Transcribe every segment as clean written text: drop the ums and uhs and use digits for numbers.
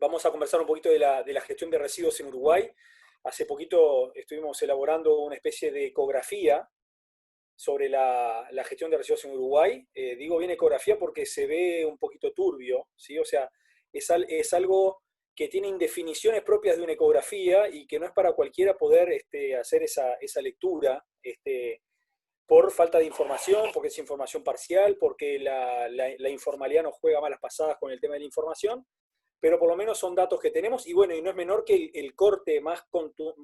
Vamos a conversar un poquito de la gestión de residuos en Uruguay. Hace poquito estuvimos elaborando una especie de ecografía sobre la gestión de residuos en Uruguay. Digo bien ecografía porque se ve un poquito turbio, ¿sí? O sea, es algo que tiene indefiniciones propias de una ecografía y que no es para cualquiera poder hacer esa lectura, por falta de información, porque es información parcial, porque la informalidad nos juega malas pasadas con el tema de la información, pero por lo menos son datos que tenemos, y bueno, y no es menor que el corte más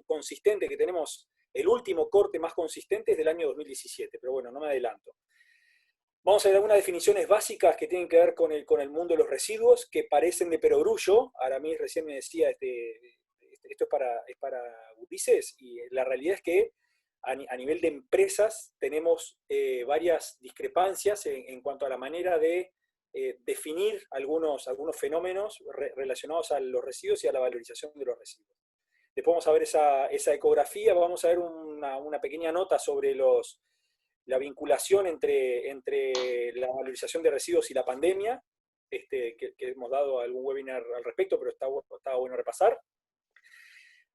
consistente que tenemos, el último corte más consistente es del año 2017, pero bueno, no me adelanto. Vamos a ver algunas definiciones básicas que tienen que ver con el mundo de los residuos, que parecen de perogrullo. Aramis recién me decía, esto es para gurises, y la realidad es que a nivel de empresas tenemos varias discrepancias en cuanto a la manera de definir algunos fenómenos relacionados a los residuos y a la valorización de los residuos. Después vamos a ver esa ecografía, vamos a ver una pequeña nota sobre la vinculación entre la valorización de residuos y la pandemia, que hemos dado algún webinar al respecto, pero está bueno repasar.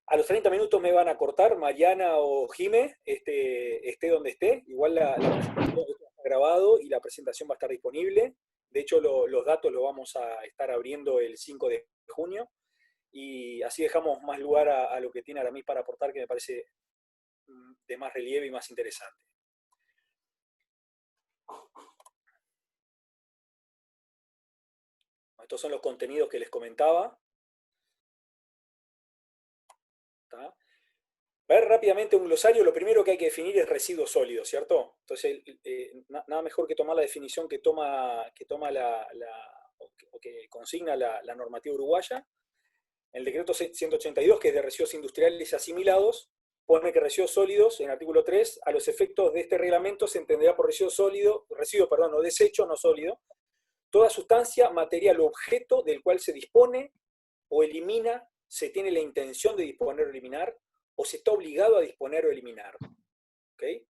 A los 30 minutos me van a cortar, Mariana o Jime, esté donde esté. Igual la presentación está grabado y la presentación va a estar disponible. De hecho, los datos los vamos a estar abriendo el 5 de junio. Y así dejamos más lugar a lo que tiene Aramis para aportar, que me parece de más relieve y más interesante. Estos son los contenidos que les comentaba. ¿Está? Ver rápidamente un glosario, lo primero que hay que definir es residuos sólidos, ¿cierto? Entonces, nada mejor que tomar la definición que que consigna la normativa uruguaya. El decreto 182, que es de residuos industriales asimilados, pone que residuos sólidos, en el artículo 3, a los efectos de este reglamento se entenderá por residuo o desecho no sólido, toda sustancia, material o objeto del cual se dispone o elimina, se tiene la intención de disponer o eliminar, o se está obligado a disponer o eliminar. ¿Okay? O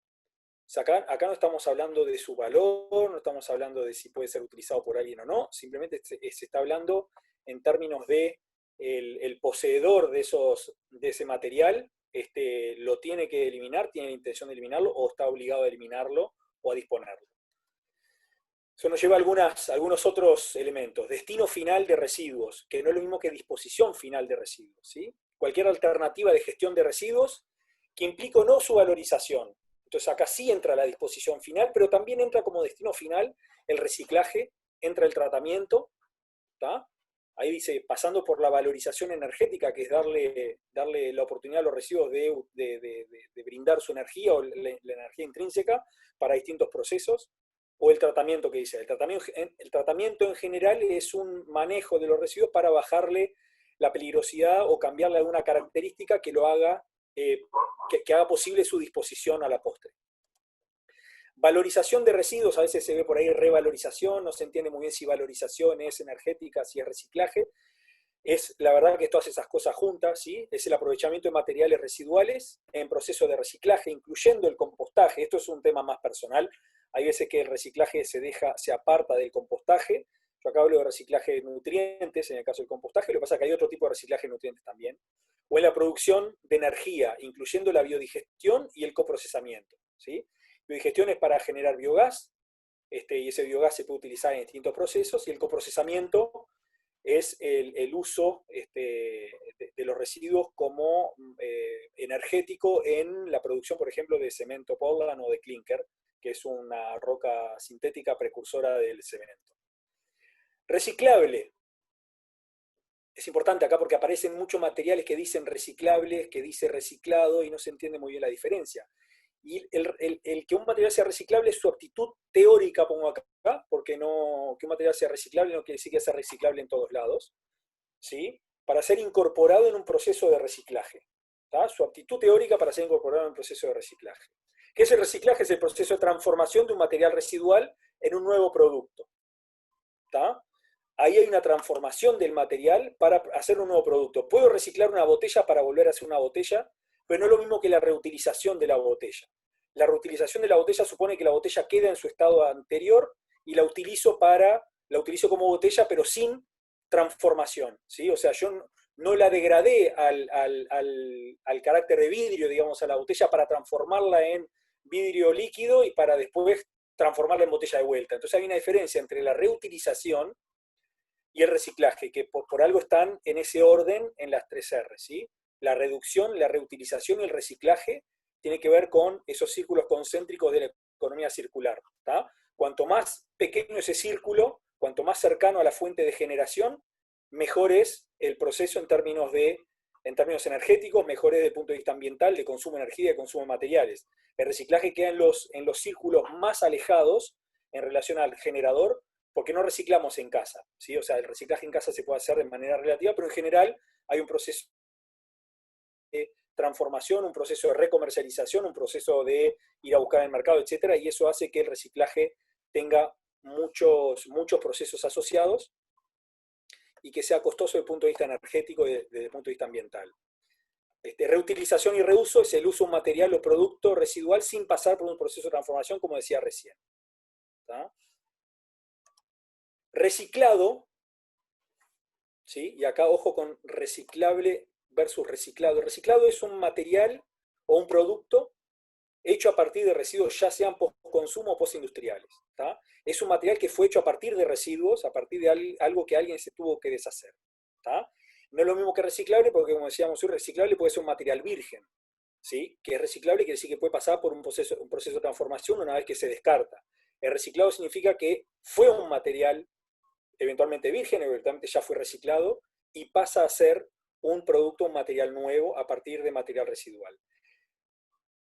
sea, acá no estamos hablando de su valor, no estamos hablando de si puede ser utilizado por alguien o no, simplemente se está hablando en términos de el poseedor de ese material, lo tiene que eliminar, tiene la intención de eliminarlo, o está obligado a eliminarlo o a disponerlo. Eso nos lleva a algunos otros elementos. Destino final de residuos, que no es lo mismo que disposición final de residuos, ¿sí? Cualquier alternativa de gestión de residuos que implique o no su valorización. Entonces acá sí entra la disposición final, pero también entra como destino final el reciclaje, entra el tratamiento, ¿tá? Ahí dice, pasando por la valorización energética, que es darle la oportunidad a los residuos de brindar su energía o la energía intrínseca para distintos procesos, o el tratamiento que dice. El tratamiento en general es un manejo de los residuos para bajarle la peligrosidad o cambiarle alguna característica que lo haga, que haga posible su disposición a la postre. Valorización de residuos, a veces se ve por ahí revalorización, no se entiende muy bien si valorización es energética, si es reciclaje. Es la verdad que todas esas cosas juntas, ¿sí? Es el aprovechamiento de materiales residuales en proceso de reciclaje, incluyendo el compostaje. Esto es un tema más personal. Hay veces que el reciclaje se aparta del compostaje. Yo acá hablo de reciclaje de nutrientes, en el caso del compostaje. Lo que pasa es que hay otro tipo de reciclaje de nutrientes también. O en la producción de energía, incluyendo la biodigestión y el coprocesamiento, ¿sí? Biodigestión es para generar biogás, y ese biogás se puede utilizar en distintos procesos, y el coprocesamiento es el uso de los residuos como energético en la producción, por ejemplo, de cemento Portland o de clinker, que es una roca sintética precursora del cemento. Reciclable. Es importante acá porque aparecen muchos materiales que dicen reciclables, que dice reciclado, y no se entiende muy bien la diferencia. Y el que un material sea reciclable es su aptitud teórica, pongo acá, porque que un material sea reciclable no quiere decir que sea reciclable en todos lados, ¿sí? Para ser incorporado en un proceso de reciclaje. ¿Tá? Su aptitud teórica para ser incorporado en un proceso de reciclaje. ¿Qué es el reciclaje? Es el proceso de transformación de un material residual en un nuevo producto. ¿Tá? Ahí hay una transformación del material para hacer un nuevo producto. Puedo reciclar una botella para volver a hacer una botella, pero no es lo mismo que la reutilización de la botella. La reutilización de la botella supone que la botella queda en su estado anterior y la utilizo como botella, pero sin transformación, ¿sí? O sea, yo no la degradé al carácter de vidrio, digamos, a la botella para transformarla en vidrio líquido y para después transformarla en botella de vuelta. Entonces hay una diferencia entre la reutilización y el reciclaje, que por algo están en ese orden en las 3R, ¿sí? La reducción, la reutilización y el reciclaje tiene que ver con esos círculos concéntricos de la economía circular, ¿tá? Cuanto más pequeño ese círculo, cuanto más cercano a la fuente de generación, mejor es el proceso en términos energéticos, mejor es desde el punto de vista ambiental, de consumo de energía y de consumo de materiales. El reciclaje queda en los círculos más alejados en relación al generador, porque no reciclamos en casa, ¿sí? O sea, el reciclaje en casa se puede hacer de manera relativa, pero en general hay un proceso de transformación, un proceso de recomercialización, un proceso de ir a buscar en el mercado, etcétera, y eso hace que el reciclaje tenga muchos procesos asociados y que sea costoso desde el punto de vista energético y desde el punto de vista ambiental. Reutilización y reuso es el uso de un material o producto residual sin pasar por un proceso de transformación, como decía recién. ¿Tá? Reciclado, ¿sí? Y acá ojo con reciclable versus reciclado. El reciclado es un material o un producto hecho a partir de residuos, ya sean post-consumo o postindustriales. Es un material que fue hecho a partir de residuos, a partir de algo que alguien se tuvo que deshacer. ¿Tá? No es lo mismo que reciclable, porque como decíamos, un reciclable puede ser un material virgen, ¿sí? Que es reciclable, quiere decir que puede pasar por un proceso de transformación una vez que se descarta. El reciclado significa que fue un material eventualmente virgen, eventualmente ya fue reciclado, y pasa a ser un producto, un material nuevo a partir de material residual.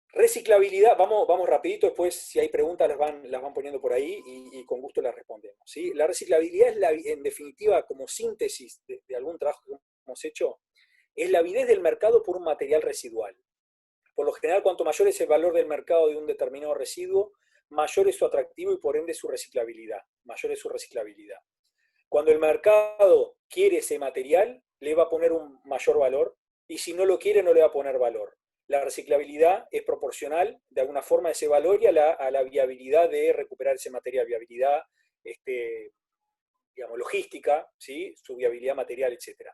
Reciclabilidad, vamos rapidito, después si hay preguntas las van poniendo por ahí y con gusto las respondemos. ¿Sí? La reciclabilidad es, en definitiva, como síntesis de algún trabajo que hemos hecho, es la avidez del mercado por un material residual. Por lo general, cuanto mayor es el valor del mercado de un determinado residuo, mayor es su atractivo y por ende su reciclabilidad. Mayor es su reciclabilidad. Cuando el mercado quiere ese material, le va a poner un mayor valor, y si no lo quiere, no le va a poner valor. La reciclabilidad es proporcional, de alguna forma, a ese valor y a la viabilidad de recuperar ese material, viabilidad digamos, logística, ¿sí? Su viabilidad material, etc.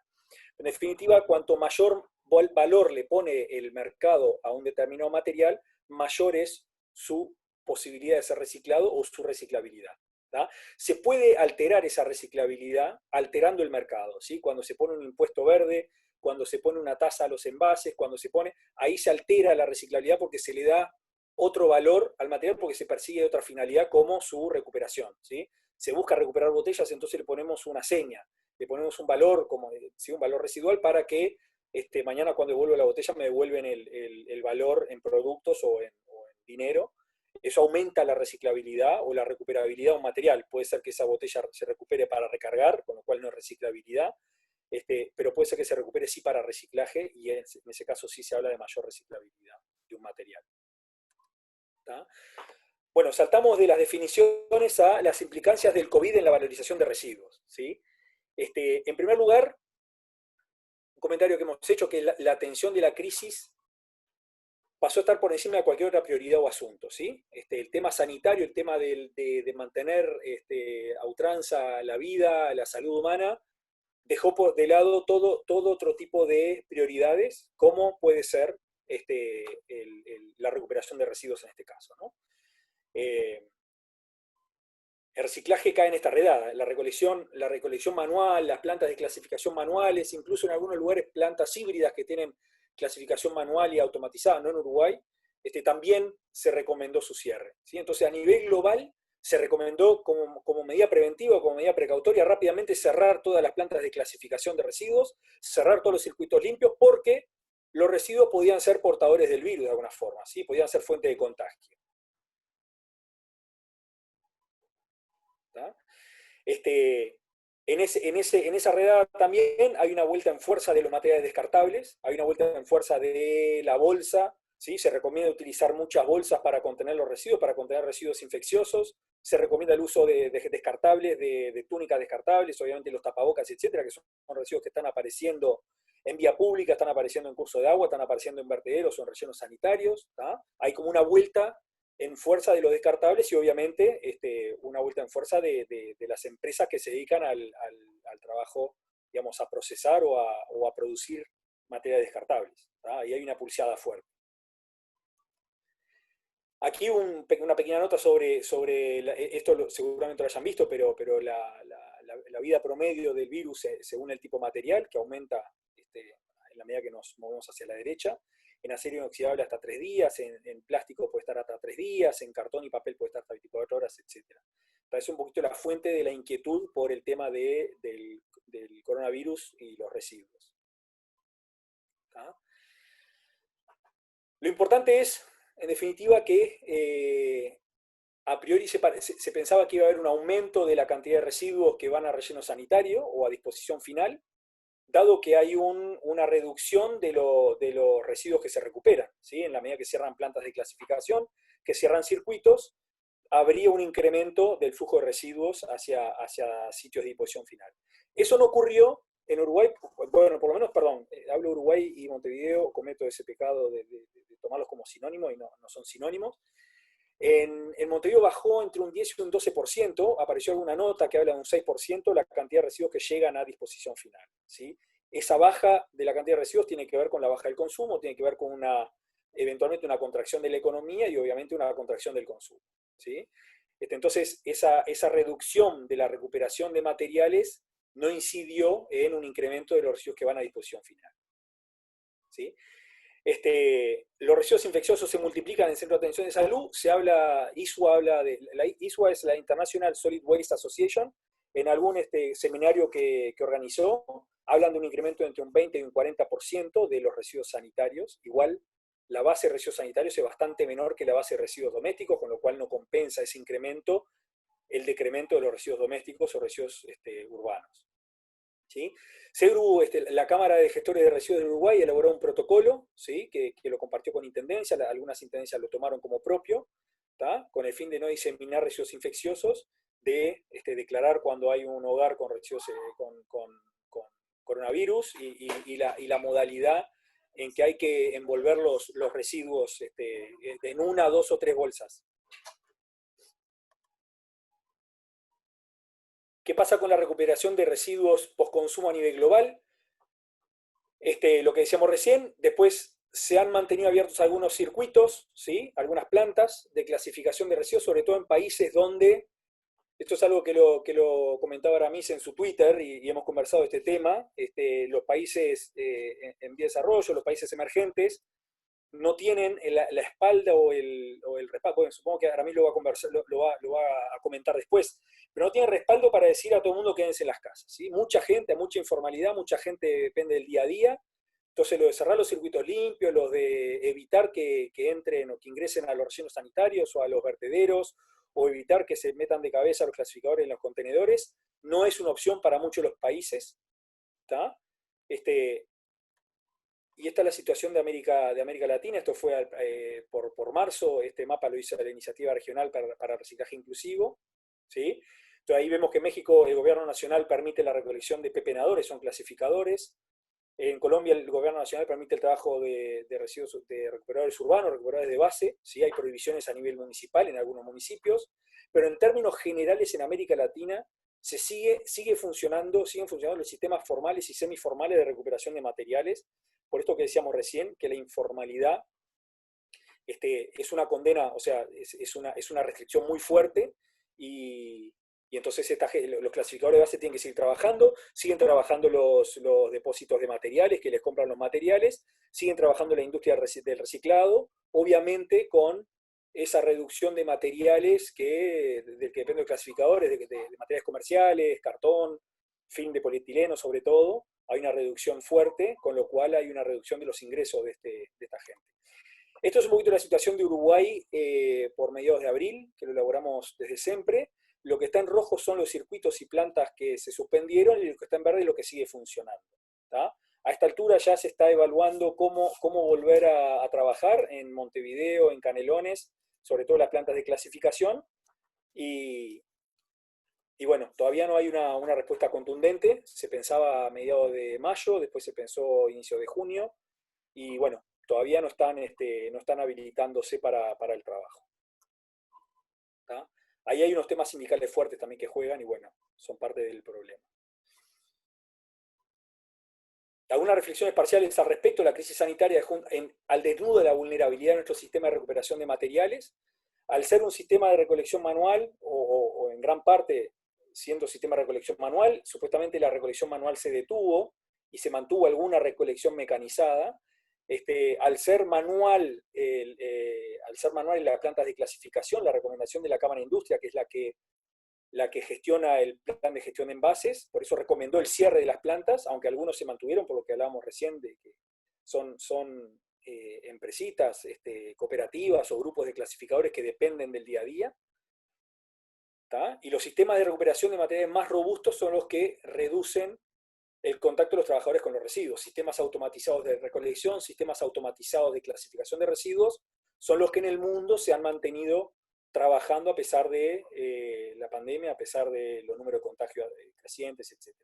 En definitiva, cuanto mayor valor le pone el mercado a un determinado material, mayor es su posibilidad de ser reciclado o su reciclabilidad. ¿tá? Se puede alterar esa reciclabilidad alterando el mercado, ¿sí? Cuando se pone un impuesto verde, cuando se pone una tasa a los envases, ahí se altera la reciclabilidad porque se le da otro valor al material porque se persigue otra finalidad como su recuperación, ¿sí? Se busca recuperar botellas, entonces le ponemos una seña, le ponemos un valor, ¿sí? Un valor residual para que mañana cuando devuelvo la botella me devuelven el valor en productos o en dinero. Eso aumenta la reciclabilidad o la recuperabilidad de un material. Puede ser que esa botella se recupere para recargar, con lo cual no es reciclabilidad, pero puede ser que se recupere sí para reciclaje y en ese caso sí se habla de mayor reciclabilidad de un material. ¿Tá? Bueno, saltamos de las definiciones a las implicancias del COVID en la valorización de residuos. ¿Sí? En primer lugar, un comentario que hemos hecho, que la atención de la crisis pasó a estar por encima de cualquier otra prioridad o asunto. ¿Sí? El tema sanitario, el tema de mantener a ultranza la vida, la salud humana, dejó de lado todo otro tipo de prioridades, como puede ser la recuperación de residuos en este caso. ¿no? El reciclaje cae en esta redada, la recolección manual, las plantas de clasificación manuales, incluso en algunos lugares plantas híbridas que tienen clasificación manual y automatizada, no en Uruguay, también se recomendó su cierre. ¿sí? Entonces, a nivel global, se recomendó como medida preventiva, como medida precautoria, rápidamente cerrar todas las plantas de clasificación de residuos, cerrar todos los circuitos limpios, porque los residuos podían ser portadores del virus de alguna forma, ¿sí? Podían ser fuente de contagio. ¿Tá? En esa redada también hay una vuelta en fuerza de los materiales descartables, hay una vuelta en fuerza de la bolsa, ¿sí? Se recomienda utilizar muchas bolsas para contener los residuos, para contener residuos infecciosos, se recomienda el uso de descartables, de túnicas descartables, obviamente los tapabocas, etcétera, que son residuos que están apareciendo en vía pública, están apareciendo en curso de agua, están apareciendo en vertederos o en rellenos sanitarios. ¿tá? Hay como una vuelta en fuerza de los descartables y obviamente una vuelta en fuerza de las empresas que se dedican al trabajo, digamos, a procesar o a producir materiales descartables. Ahí hay una pulseada fuerte. Aquí una pequeña nota sobre esto seguramente lo hayan visto, pero la vida promedio del virus según el tipo material, que aumenta en la medida que nos movemos hacia la derecha. En acero inoxidable hasta 3 días, en plástico puede estar hasta 3 días, en cartón y papel puede estar hasta 24 horas, etc. Es un poquito la fuente de la inquietud por el tema del coronavirus y los residuos. ¿Tá? Lo importante es, en definitiva, que a priori se pensaba que iba a haber un aumento de la cantidad de residuos que van a relleno sanitario o a disposición final, dado que hay una reducción de los residuos que se recuperan, ¿sí? En la medida que cierran plantas de clasificación, que cierran circuitos, habría un incremento del flujo de residuos hacia sitios de disposición final. Eso no ocurrió en Uruguay, bueno, por lo menos, perdón, hablo Uruguay y Montevideo, cometo ese pecado de tomarlos como sinónimos y no son sinónimos. En Montevideo bajó entre un 10 y un 12%, apareció alguna nota que habla de un 6% la cantidad de residuos que llegan a disposición final, ¿sí? Esa baja de la cantidad de residuos tiene que ver con la baja del consumo, tiene que ver con eventualmente una contracción de la economía y obviamente una contracción del consumo, ¿sí? Entonces, esa reducción de la recuperación de materiales no incidió en un incremento de los residuos que van a disposición final, ¿sí? Los residuos infecciosos se multiplican en el Centro de Atención de Salud. ISWA es la International Solid Waste Association. En algún seminario que organizó, hablan de un incremento entre un 20 y un 40% de los residuos sanitarios. Igual, la base de residuos sanitarios es bastante menor que la base de residuos domésticos, con lo cual no compensa ese incremento el decremento de los residuos domésticos o residuos urbanos. ¿Sí? CERU, la Cámara de Gestores de Residuos de Uruguay elaboró un protocolo, ¿sí? que lo compartió con intendencias, algunas intendencias lo tomaron como propio, ¿tá? Con el fin de no diseminar residuos infecciosos, de declarar cuando hay un hogar con residuos con coronavirus y la modalidad en que hay que envolver los residuos en 1, 2 o 3 bolsas. ¿Qué pasa con la recuperación de residuos post-consumo a nivel global? Lo que decíamos recién, después se han mantenido abiertos algunos circuitos, ¿sí? Algunas plantas de clasificación de residuos, sobre todo en países donde, esto es algo que lo comentaba Aramis en su Twitter y hemos conversado de este tema, los países en vía de desarrollo, los países emergentes, no tienen la espalda o el respaldo, bueno, supongo que Aramis lo va a comentar después, pero no tienen respaldo para decir a todo el mundo quédense en las casas, ¿sí? Mucha gente, mucha informalidad, mucha gente depende del día a día, entonces lo de cerrar los circuitos limpios, los de evitar que entren o que ingresen a los rellenos sanitarios o a los vertederos, o evitar que se metan de cabeza los clasificadores en los contenedores, no es una opción para muchos de los países, ¿tá? Y esta es la situación de América Latina. Esto fue por marzo. Este mapa lo hizo la Iniciativa Regional para Reciclaje Inclusivo, ¿sí? Entonces ahí vemos que en México el gobierno nacional permite la recolección de pepenadores, son clasificadores. En Colombia el gobierno nacional permite el trabajo de residuos de recuperadores urbanos, recuperadores de base. ¿Sí? Hay prohibiciones a nivel municipal en algunos municipios, pero en términos generales en América Latina siguen funcionando los sistemas formales y semiformales de recuperación de materiales. Por esto que decíamos recién, que la informalidad es una condena, o sea, es una restricción muy fuerte y entonces los clasificadores de base tienen que seguir trabajando, siguen trabajando los depósitos de materiales que les compran los materiales, siguen trabajando la industria del reciclado, obviamente con esa reducción de materiales del que depende de clasificadores, de materiales comerciales, cartón, film de polietileno sobre todo, hay una reducción fuerte, con lo cual hay una reducción de los ingresos de esta gente. Esto es un poquito la situación de Uruguay por mediados de abril, que lo elaboramos desde siempre. Lo que está en rojo son los circuitos y plantas que se suspendieron y lo que está en verde es lo que sigue funcionando, ¿tá? A esta altura ya se está evaluando cómo volver a trabajar en Montevideo, en Canelones, sobre todo las plantas de clasificación, y bueno, todavía no hay una respuesta contundente. Se pensaba a mediados de mayo, después se pensó inicio de junio, y bueno, todavía no están habilitándose para el trabajo. Ahí hay unos temas sindicales fuertes también que juegan y bueno, son parte del problema. Algunas reflexiones parciales al respecto. La crisis sanitaria al desnudo de la vulnerabilidad de nuestro sistema de recuperación de materiales. Al ser un sistema de recolección manual, o en gran parte siendo sistema de recolección manual, supuestamente la recolección manual se detuvo y se mantuvo alguna recolección mecanizada. Al ser manual en las plantas de clasificación, la recomendación de la Cámara de Industria, que es la que gestiona el plan de gestión de envases, por eso recomendó el cierre de las plantas, aunque algunos se mantuvieron, por lo que hablábamos recién, de que son empresitas, cooperativas o grupos de clasificadores que dependen del día a día. ¿tá? Y los sistemas de recuperación de materiales más robustos son los que reducen el contacto de los trabajadores con los residuos. Sistemas automatizados de recolección, sistemas automatizados de clasificación de residuos, son los que en el mundo se han mantenido trabajando a pesar de la pandemia, a pesar de los números de contagios crecientes, etc.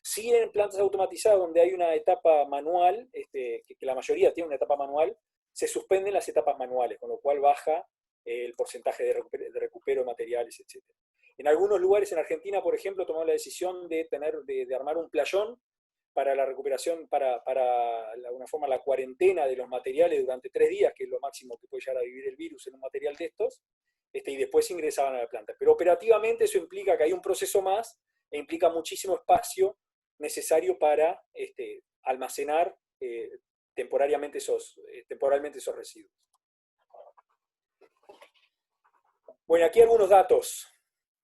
Sí, en plantas automatizadas donde hay una etapa manual, que la mayoría tiene una etapa manual, se suspenden las etapas manuales, con lo cual baja el porcentaje de recupero de materiales, etc. En algunos lugares en Argentina, por ejemplo, tomó la decisión de armar un playón para la recuperación, para de alguna forma la cuarentena de los materiales durante 3 días, que es lo máximo que puede llegar a vivir el virus en un material de estos, y después ingresaban a la planta. Pero operativamente eso implica que hay un proceso más e implica muchísimo espacio necesario para almacenar temporalmente esos residuos. Bueno, aquí algunos datos,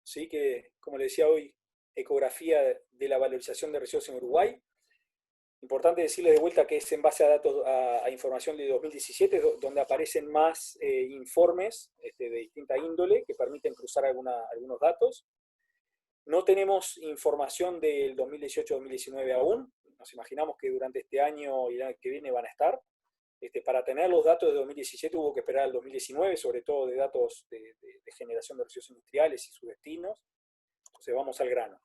¿sí? Que, como les decía hoy, ecografía de la valorización de residuos en Uruguay. Importante decirles de vuelta que es en base a datos, a información de 2017, donde aparecen más informes de distinta índole que permiten cruzar algunos datos. No tenemos información del 2018-2019 aún. Nos imaginamos que durante este año y el año que viene van a estar. Para tener los datos de 2017 hubo que esperar al 2019, sobre todo de datos de generación de residuos industriales y sus destinos. Entonces vamos al grano.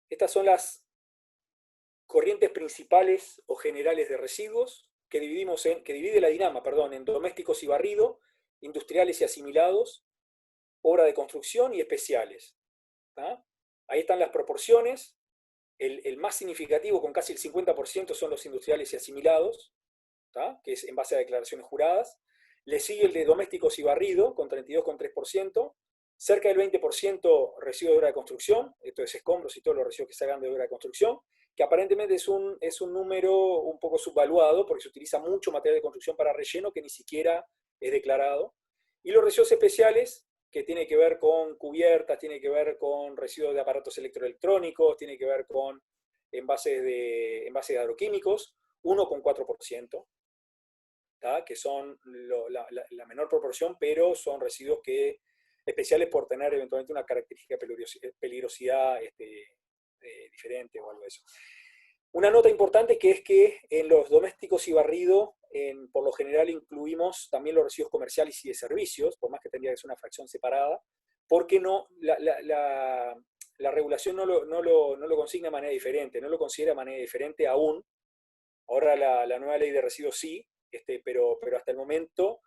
Estas son las corrientes principales o generales de residuos que divide la DINAMA, en domésticos y barrido, industriales y asimilados, obra de construcción y especiales. ¿tá? Ahí están las proporciones. El más significativo, con casi el 50%, son los industriales y asimilados, ¿tá? Que es en base a declaraciones juradas. Le sigue el de domésticos y barrido, con 32,3%. Cerca del 20% residuos de obra de construcción, esto es escombros y todos los residuos que se hagan de obra de construcción, que aparentemente es un número un poco subvaluado, porque se utiliza mucho material de construcción para relleno que ni siquiera es declarado. Y los residuos especiales, que tiene que ver con cubiertas, tiene que ver con residuos de aparatos electroelectrónicos, tiene que ver con envases de agroquímicos, 1,4%, que son la menor proporción, pero son residuos especiales por tener eventualmente una característica de peligrosidad diferente o algo de eso. Una nota importante que es que en los domésticos y barrido, por lo general incluimos también los residuos comerciales y de servicios, por más que tendría que ser una fracción separada, porque la regulación no lo consigna de manera diferente, no lo considera de manera diferente aún. Ahora la nueva ley de residuos sí, pero hasta el momento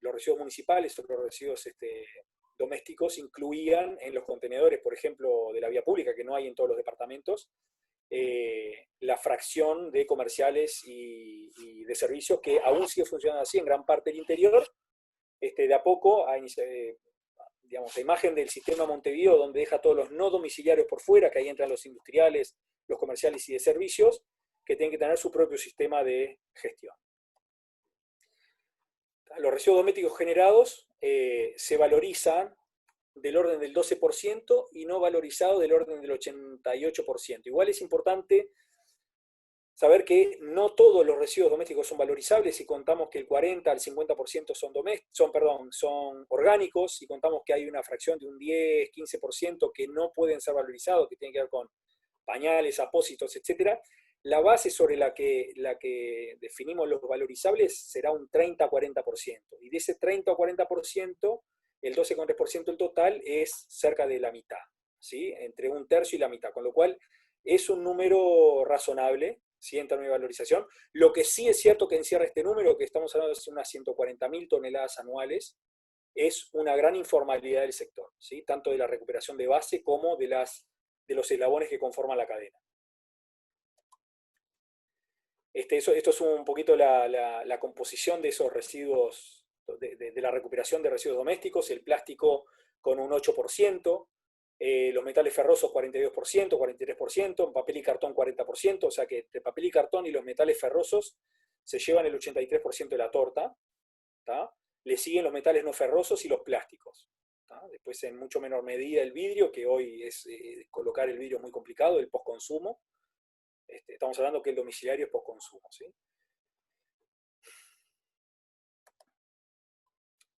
los residuos municipales o los residuos domésticos incluían en los contenedores, por ejemplo, de la vía pública, que no hay en todos los departamentos, la fracción de comerciales y de servicios, que aún sigue funcionando así en gran parte del interior. De a poco, digamos, la imagen del sistema Montevideo, donde deja todos los no domiciliarios por fuera, que ahí entran los industriales, los comerciales y de servicios, que tienen que tener su propio sistema de gestión. Los residuos domésticos generados se valorizan del orden del 12% y no valorizados del orden del 88%. Igual es importante saber que no todos los residuos domésticos son valorizables. Si contamos que el 40 al 50% son orgánicos, y contamos que hay una fracción de un 10-15% que no pueden ser valorizados, que tienen que ver con pañales, apósitos, etc., la base sobre la que definimos los valorizables será un 30-40%. Y de ese 30 o 40%, el 12,3% del total es cerca de la mitad, ¿sí? Entre un tercio y la mitad, con lo cual es un número razonable, ¿sí? En términos de valorización. Lo que sí es cierto que encierra este número, que estamos hablando de unas 140.000 toneladas anuales, es una gran informalidad del sector, ¿sí? Tanto de la recuperación de base como de los eslabones que conforman la cadena. Esto es un poquito la composición de esos residuos, de la recuperación de residuos domésticos, el plástico con un 8%, los metales ferrosos 42%, 43%, papel y cartón 40%, o sea que entre papel y cartón y los metales ferrosos se llevan el 83% de la torta, ¿tá? Le siguen los metales no ferrosos y los plásticos. ¿Tá? Después en mucho menor medida el vidrio, que hoy es colocar el vidrio es muy complicado, el postconsumo. Estamos hablando que el domiciliario es postconsumo, ¿sí?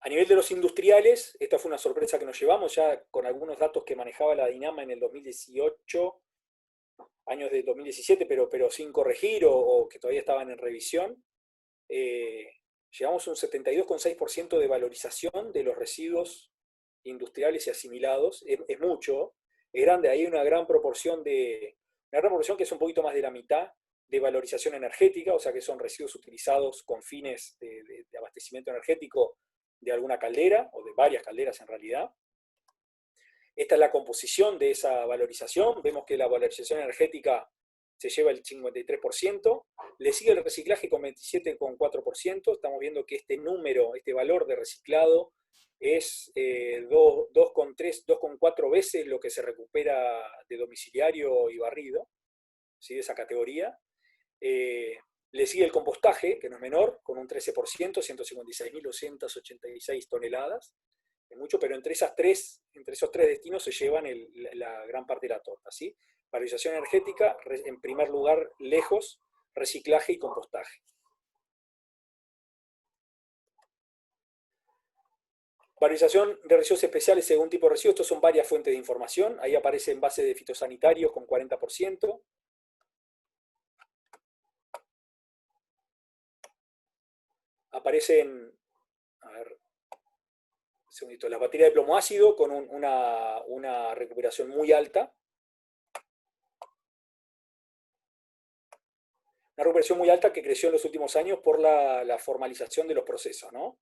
A nivel de los industriales, esta fue una sorpresa que nos llevamos ya con algunos datos que manejaba la Dinama en el 2018, años de 2017, pero sin corregir o que todavía estaban en revisión. Llegamos a un 72,6% de valorización de los residuos industriales y asimilados. Es mucho, es grande, hay una gran proporción que es un poquito más de la mitad de valorización energética, o sea que son residuos utilizados con fines de abastecimiento energético de alguna caldera, o de varias calderas en realidad. Esta es la composición de esa valorización. Vemos que la valorización energética se lleva el 53%, le sigue el reciclaje con 27,4%. Estamos viendo que este número, este valor de reciclado es 2,3, 2,4 veces lo que se recupera de domiciliario y barrido, ¿sí? De esa categoría. Le sigue el compostaje, que no es menor, con un 13%, 156.286 toneladas. Es mucho, pero entre esos tres destinos se llevan la gran parte de la torta, ¿sí? Valorización energética, en primer lugar, lejos, reciclaje y compostaje. Valorización de residuos especiales según tipo de residuos. Estos son varias fuentes de información. Ahí aparece envase de fitosanitarios con 40%. Aparecen, a ver, un segundito, las baterías de plomo ácido con una recuperación muy alta. Una recuperación muy alta que creció en los últimos años por la formalización de los procesos, ¿no?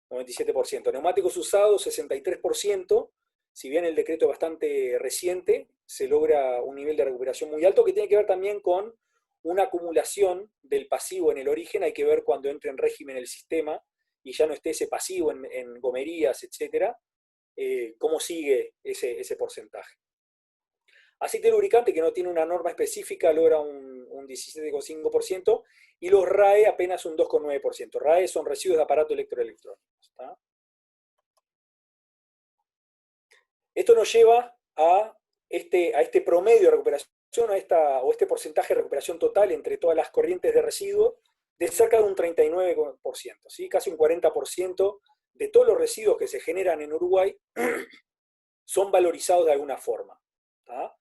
97%. Neumáticos usados, 63%. Si bien el decreto es bastante reciente, se logra un nivel de recuperación muy alto que tiene que ver también con una acumulación del pasivo en el origen. Hay que ver cuando entre en régimen el sistema y ya no esté ese pasivo en gomerías, etc., cómo sigue ese porcentaje. Aceite lubricante, que no tiene una norma específica, logra un 17,5%, y los RAE apenas un 2,9%. RAE son residuos de aparato electroelectrónico. ¿Está? Esto nos lleva a este promedio de recuperación, o este porcentaje de recuperación total entre todas las corrientes de residuos, de cerca de un 39%, ¿sí? Casi un 40% de todos los residuos que se generan en Uruguay son valorizados de alguna forma. ¿Está?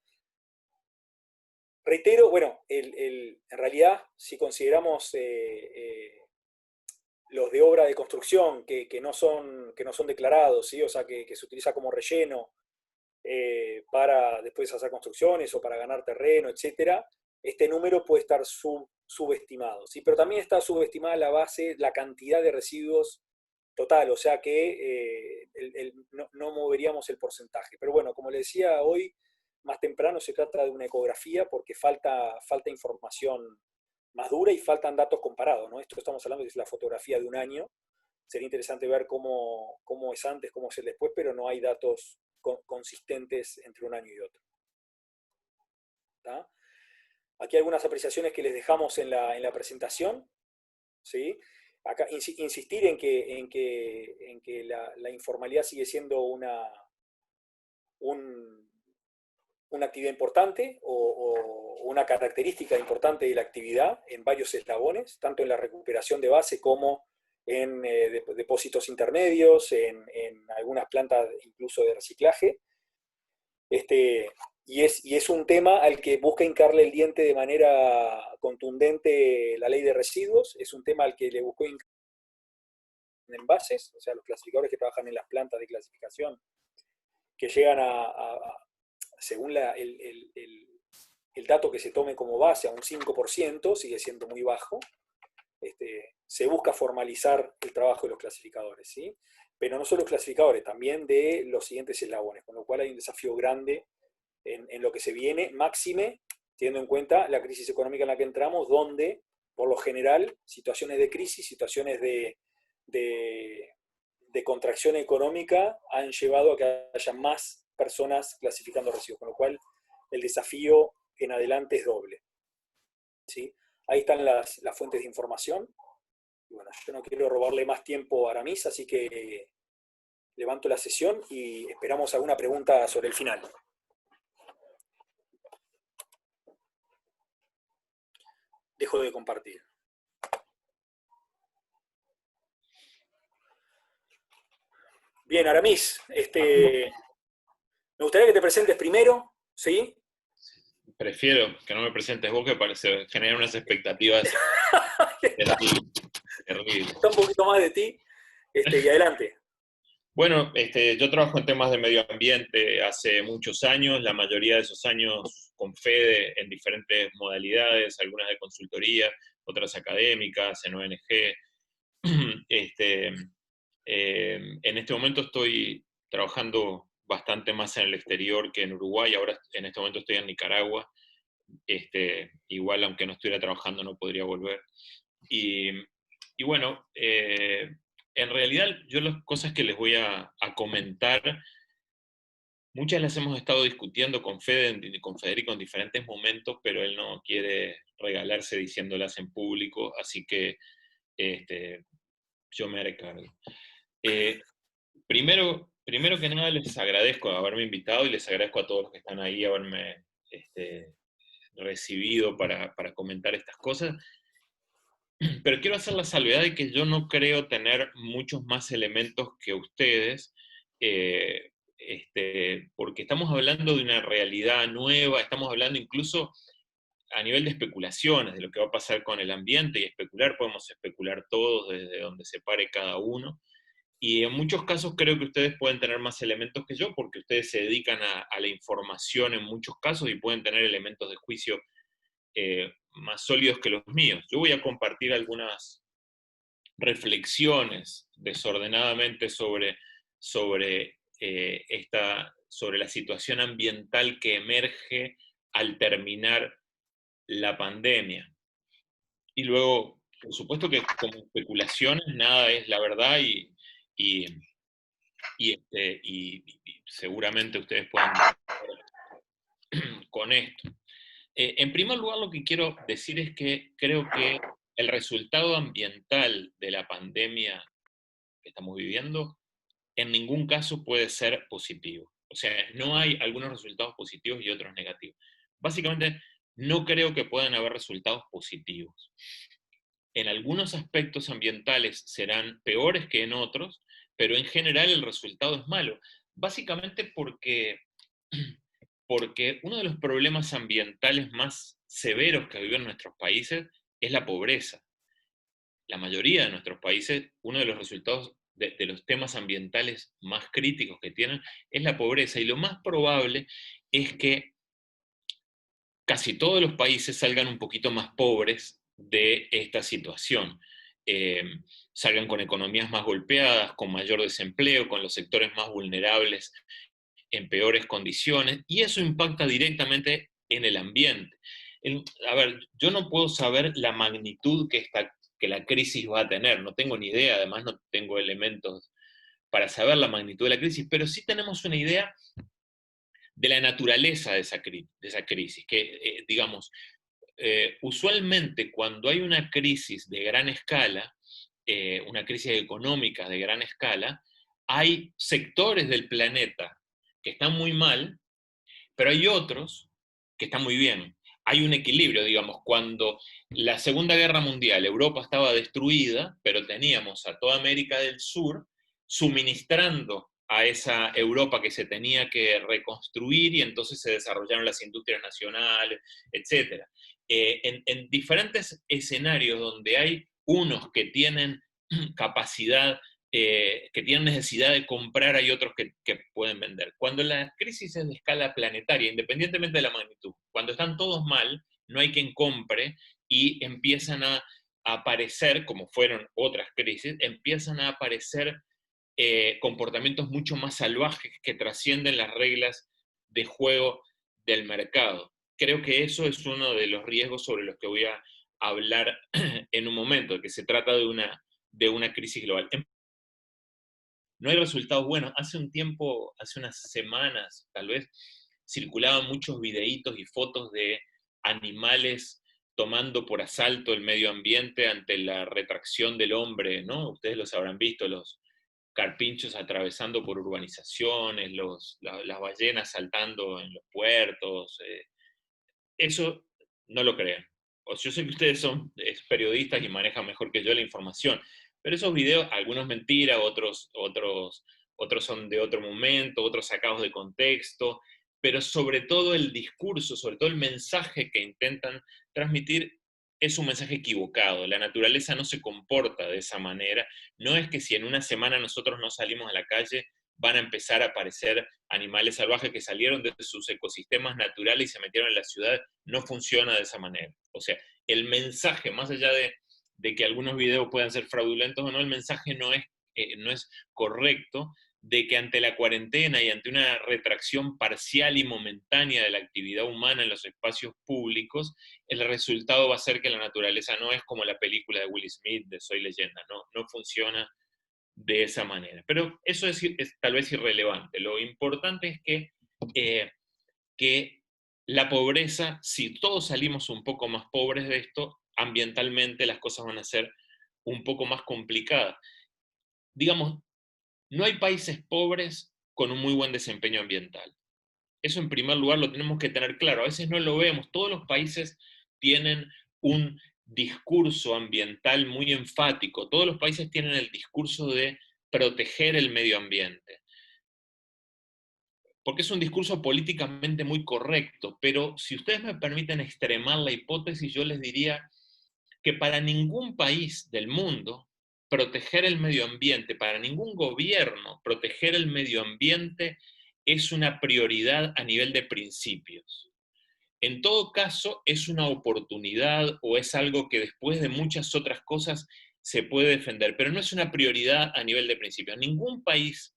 Reitero, bueno, en realidad, si consideramos los de obra de construcción que no son declarados, ¿sí? O sea, que se utiliza como relleno para después hacer construcciones o para ganar terreno, etc., este número puede estar subestimado, ¿sí? Pero también está subestimada la cantidad de residuos total, o sea que no moveríamos el porcentaje. Pero bueno, como le decía hoy, más temprano se trata de una ecografía porque falta información más dura y faltan datos comparados, ¿no? Esto estamos hablando de la fotografía de un año. Sería interesante ver cómo es antes, cómo es el después, pero no hay datos consistentes entre un año y otro. ¿Tá? Aquí algunas apreciaciones que les dejamos en la presentación, ¿sí? Acá, insistir en que la informalidad sigue siendo una actividad importante o una característica importante de la actividad en varios eslabones, tanto en la recuperación de base como en depósitos intermedios, en algunas plantas incluso de reciclaje. Y es un tema al que busca hincarle el diente de manera contundente la ley de residuos, es un tema al que le buscó hincar en envases, o sea, los clasificadores que trabajan en las plantas de clasificación, que llegan según el dato que se tome como base, a un 5%, sigue siendo muy bajo. Se busca formalizar el trabajo de los clasificadores, ¿sí? pero no solo los clasificadores, también de los siguientes eslabones, con lo cual hay un desafío grande en lo que se viene, máxime, teniendo en cuenta la crisis económica en la que entramos, donde, por lo general, situaciones de crisis, situaciones de contracción económica han llevado a que haya más personas clasificando residuos, con lo cual el desafío en adelante es doble. ¿Sí? Ahí están las fuentes de información. Y bueno, yo no quiero robarle más tiempo a Aramis, así que levanto la sesión y esperamos alguna pregunta sobre el final. Dejo de compartir. Bien, Aramis, me gustaría que te presentes primero, ¿sí? Prefiero que no me presentes vos, que parece generar unas expectativas terribles. Está un poquito más de ti, y adelante. Bueno, yo trabajo en temas de medio ambiente hace muchos años, la mayoría de esos años con FEDE en diferentes modalidades, algunas de consultoría, otras académicas, en ONG. En este momento estoy trabajando bastante más en el exterior que en Uruguay, ahora en este momento estoy en Nicaragua, igual aunque no estuviera trabajando no podría volver. Y bueno, en realidad yo las cosas que les voy a comentar, muchas las hemos estado discutiendo con Fede, con Federico en diferentes momentos, pero él no quiere regalarse diciéndolas en público, así que yo me haré cargo. Primero que nada les agradezco haberme invitado y les agradezco a todos los que están ahí haberme recibido para comentar estas cosas. Pero quiero hacer la salvedad de que yo no creo tener muchos más elementos que ustedes, porque estamos hablando de una realidad nueva, estamos hablando incluso a nivel de especulaciones, de lo que va a pasar con el ambiente, y especular, podemos especular todos desde donde se pare cada uno. Y en muchos casos creo que ustedes pueden tener más elementos que yo, porque ustedes se dedican a la información en muchos casos y pueden tener elementos de juicio más sólidos que los míos. Yo voy a compartir algunas reflexiones desordenadamente sobre la situación ambiental que emerge al terminar la pandemia. Y luego, por supuesto que como especulaciones nada es la verdad y, y seguramente ustedes puedan con esto. En primer lugar, lo que quiero decir es que creo que el resultado ambiental de la pandemia que estamos viviendo en ningún caso puede ser positivo. O sea, no hay algunos resultados positivos y otros negativos. Básicamente, no creo que puedan haber resultados positivos. En algunos aspectos ambientales serán peores que en otros, pero en general el resultado es malo. Básicamente porque uno de los problemas ambientales más severos que viven nuestros países es la pobreza. La mayoría de nuestros países, uno de los resultados de los temas ambientales más críticos que tienen es la pobreza, y lo más probable es que casi todos los países salgan un poquito más pobres de esta situación. Eh, Salgan con economías más golpeadas, con mayor desempleo, con los sectores más vulnerables en peores condiciones, y eso impacta directamente en el ambiente. A ver, yo no puedo saber la magnitud que la crisis va a tener, no tengo ni idea, además no tengo elementos para saber la magnitud de la crisis, pero sí tenemos una idea de la naturaleza de esa crisis, que digamos, usualmente cuando hay una crisis de gran escala, una crisis económica de gran escala, hay sectores del planeta que están muy mal, pero hay otros que están muy bien. Hay un equilibrio, digamos, cuando la Segunda Guerra Mundial, Europa estaba destruida, pero teníamos a toda América del Sur suministrando a esa Europa que se tenía que reconstruir, y entonces se desarrollaron las industrias nacionales, etc. En diferentes escenarios donde hay unos que tienen capacidad, que tienen necesidad de comprar, hay otros que pueden vender. Cuando la crisis es de escala planetaria, independientemente de la magnitud, cuando están todos mal, no hay quien compre y empiezan a aparecer, como fueron otras crisis, empiezan a aparecer comportamientos mucho más salvajes que trascienden las reglas de juego del mercado. Creo que eso es uno de los riesgos sobre los que voy a hablar en un momento, que se trata de una crisis global. No hay resultados buenos. Hace un tiempo, hace unas semanas, tal vez, circulaban muchos videitos y fotos de animales tomando por asalto el medio ambiente ante la retracción del hombre, ¿no? Ustedes los habrán visto, los carpinchos atravesando por urbanizaciones, las ballenas saltando en los puertos. Eso no lo crean. O sea, yo sé que ustedes son periodistas y manejan mejor que yo la información, pero esos videos, algunos mentira, otros son de otro momento, otros sacados de contexto, pero sobre todo el discurso, sobre todo el mensaje que intentan transmitir es un mensaje equivocado. La naturaleza no se comporta de esa manera. No es que si en una semana nosotros no salimos a la calle, van a empezar a aparecer animales salvajes que salieron de sus ecosistemas naturales y se metieron en la ciudad. No funciona de esa manera. O sea, el mensaje, más allá de que algunos videos puedan ser fraudulentos o no, el mensaje no es correcto, de que ante la cuarentena y ante una retracción parcial y momentánea de la actividad humana en los espacios públicos, el resultado va a ser que la naturaleza no es como la película de Will Smith de Soy Leyenda, no funciona de esa manera. Pero eso es tal vez irrelevante. Lo importante es que la pobreza, si todos salimos un poco más pobres de esto, ambientalmente las cosas van a ser un poco más complicadas. Digamos, no hay países pobres con un muy buen desempeño ambiental. Eso en primer lugar lo tenemos que tener claro. A veces no lo vemos. Todos los países tienen un discurso ambiental muy enfático. Todos los países tienen el discurso de proteger el medio ambiente. Porque es un discurso políticamente muy correcto, pero si ustedes me permiten extremar la hipótesis, yo les diría que para ningún país del mundo proteger el medio ambiente, para ningún gobierno proteger el medio ambiente es una prioridad a nivel de principios. En todo caso, es una oportunidad o es algo que después de muchas otras cosas se puede defender, pero no es una prioridad a nivel de principios. Ningún país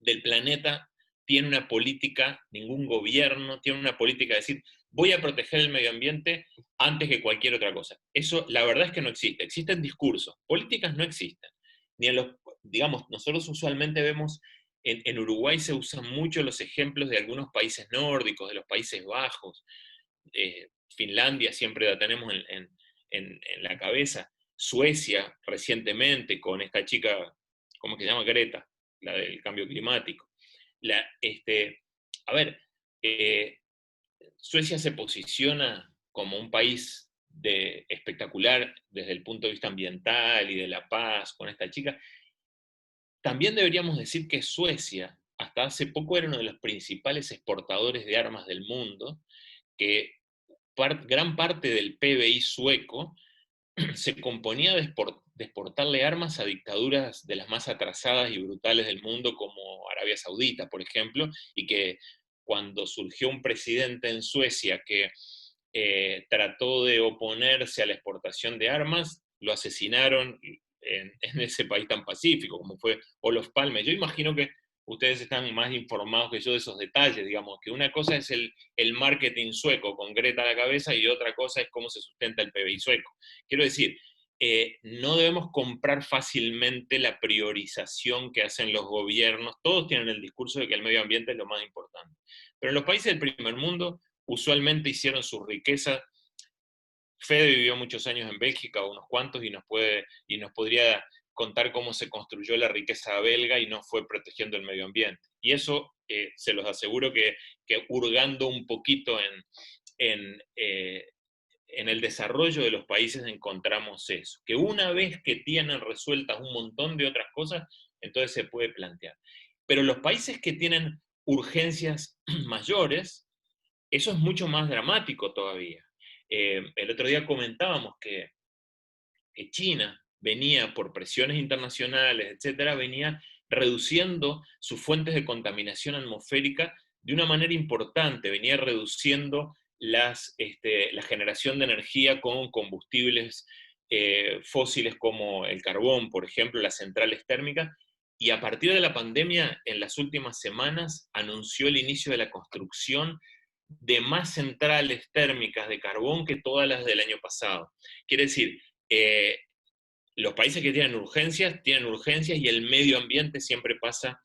del planeta tiene una política, ningún gobierno tiene una política de decir, voy a proteger el medio ambiente antes que cualquier otra cosa. Eso, la verdad es que no existe. Existen discursos, políticas no existen. Ni en los, digamos, nosotros usualmente vemos, en Uruguay se usan mucho los ejemplos de algunos países nórdicos, de los Países Bajos, Finlandia siempre la tenemos en la cabeza, Suecia recientemente con esta chica, ¿cómo que se llama? Greta, la del cambio climático. A ver, eh, Suecia se posiciona como un país espectacular desde el punto de vista ambiental y de la paz con esta chica. También deberíamos decir que Suecia hasta hace poco era uno de los principales exportadores de armas del mundo, que gran parte del PBI sueco se componía de exportarle armas a dictaduras de las más atrasadas y brutales del mundo, como Arabia Saudita, por ejemplo, y que cuando surgió un presidente en Suecia que trató de oponerse a la exportación de armas, lo asesinaron en ese país tan pacífico como fue Olof Palme. Yo imagino que ustedes están más informados que yo de esos detalles, digamos, que una cosa es el marketing sueco con Greta a la cabeza y otra cosa es cómo se sustenta el PBI sueco. Quiero decir, no debemos comprar fácilmente la priorización que hacen los gobiernos. Todos tienen el discurso de que el medio ambiente es lo más importante. Pero en los países del primer mundo usualmente hicieron su riqueza. Fede vivió muchos años en Bélgica, unos cuantos, y nos podría contar cómo se construyó la riqueza belga y no fue protegiendo el medio ambiente. Y eso se los aseguro que hurgando un poquito en, eh, en el desarrollo de los países encontramos eso, que una vez que tienen resueltas un montón de otras cosas, entonces se puede plantear. Pero los países que tienen urgencias mayores, eso es mucho más dramático todavía. El otro día comentábamos que China venía por presiones internacionales, etcétera, venía reduciendo sus fuentes de contaminación atmosférica de una manera importante, venía reduciendo la generación de energía con combustibles fósiles como el carbón, por ejemplo, las centrales térmicas, y a partir de la pandemia, en las últimas semanas, anunció el inicio de la construcción de más centrales térmicas de carbón que todas las del año pasado. Quiere decir, los países que tienen urgencias y el medio ambiente siempre pasa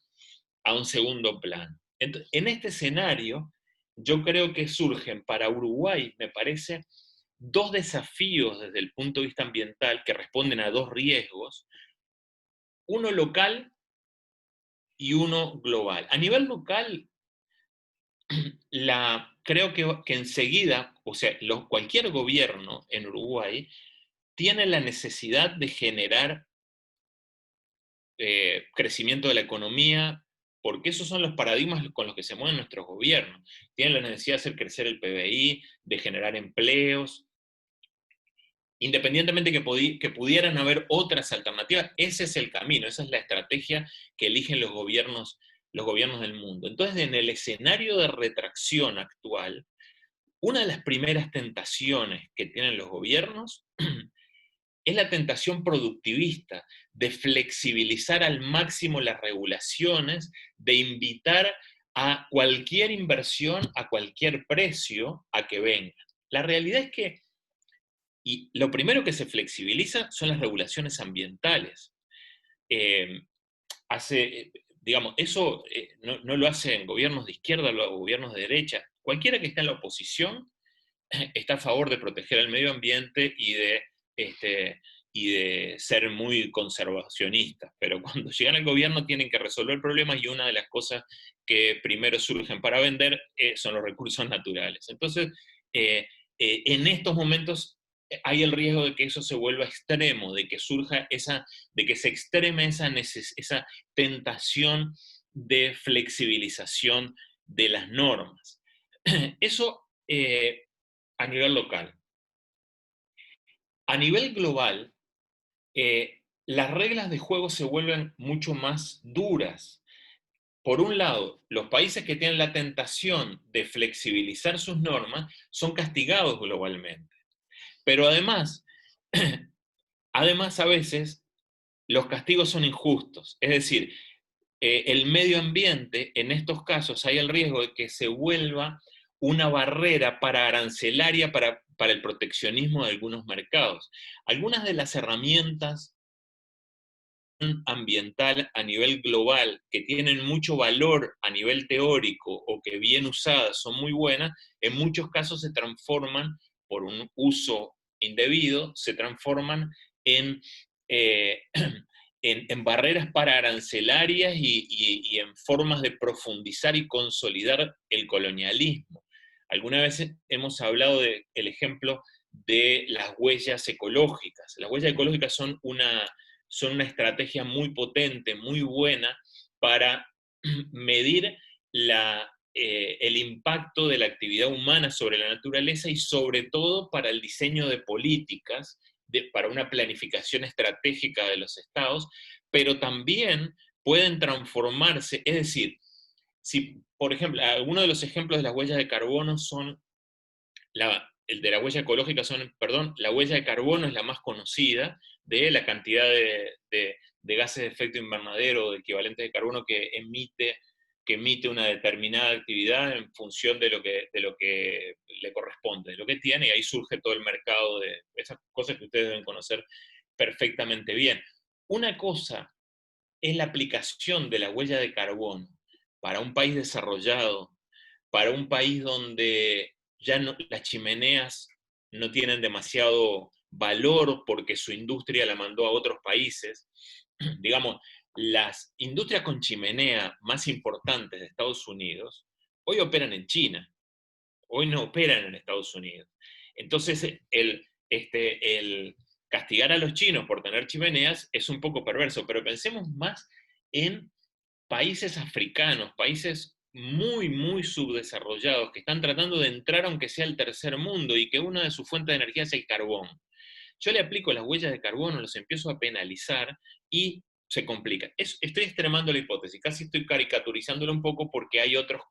a un segundo plano. Entonces, en este escenario, yo creo que surgen para Uruguay, me parece, dos desafíos desde el punto de vista ambiental que responden a dos riesgos, uno local y uno global. A nivel local, creo que enseguida, o sea, cualquier gobierno en Uruguay tiene la necesidad de generar crecimiento de la economía, porque esos son los paradigmas con los que se mueven nuestros gobiernos. Tienen la necesidad de hacer crecer el PBI, de generar empleos, independientemente que pudieran haber otras alternativas. Ese es el camino, esa es la estrategia que eligen los gobiernos del mundo. Entonces, en el escenario de retracción actual, una de las primeras tentaciones que tienen los gobiernos es la tentación productivista de flexibilizar al máximo las regulaciones, de invitar a cualquier inversión, a cualquier precio, a que venga. La realidad es que lo primero que se flexibiliza son las regulaciones ambientales. Eh, digamos, eso no lo hacen gobiernos de izquierda o gobiernos de derecha. Cualquiera que esté en la oposición está a favor de proteger el medio ambiente este, y de ser muy conservacionistas, pero cuando llegan al gobierno tienen que resolver problemas y una de las cosas que primero surgen para vender son los recursos naturales. Entonces, en estos momentos hay el riesgo de que eso se vuelva extremo, de que surja de que se extreme esa tentación de flexibilización de las normas. Eso a nivel local. A nivel global, las reglas de juego se vuelven mucho más duras. Por un lado, los países que tienen la tentación de flexibilizar sus normas son castigados globalmente. Pero además, a veces, los castigos son injustos. Es decir, el medio ambiente, en estos casos, hay el riesgo de que se vuelva una barrera arancelaria para el proteccionismo de algunos mercados. Algunas de las herramientas ambiental a nivel global que tienen mucho valor a nivel teórico o que bien usadas son muy buenas, en muchos casos se transforman por un uso indebido, se transforman en, eh, en barreras arancelarias y en formas de profundizar y consolidar el colonialismo. Algunas veces hemos hablado del ejemplo de las huellas ecológicas. Las huellas ecológicas son una estrategia muy potente, muy buena para medir el impacto de la actividad humana sobre la naturaleza y sobre todo para el diseño de políticas, para una planificación estratégica de los estados, pero también pueden transformarse, es decir, si, por ejemplo, algunos de los ejemplos de las huellas de carbono son el de la huella ecológica perdón, la huella de carbono es la más conocida de la cantidad de gases de efecto invernadero, de equivalentes de carbono que emite una determinada actividad en función de lo que le corresponde, de lo que tiene, y ahí surge todo el mercado de esas cosas que ustedes deben conocer perfectamente bien. Una cosa es la aplicación de la huella de carbono para un país desarrollado, para un país donde ya las chimeneas no tienen demasiado valor porque su industria la mandó a otros países. Digamos, las industrias con chimenea más importantes de Estados Unidos hoy operan en China, hoy no operan en Estados Unidos. Entonces, el castigar a los chinos por tener chimeneas es un poco perverso, pero pensemos más en países africanos, países muy, muy subdesarrollados, que están tratando de entrar aunque sea al tercer mundo y que una de sus fuentes de energía es el carbón. Yo le aplico las huellas de carbono, los empiezo a penalizar y se complica. Estoy extremando la hipótesis, casi estoy caricaturizándolo un poco porque hay otros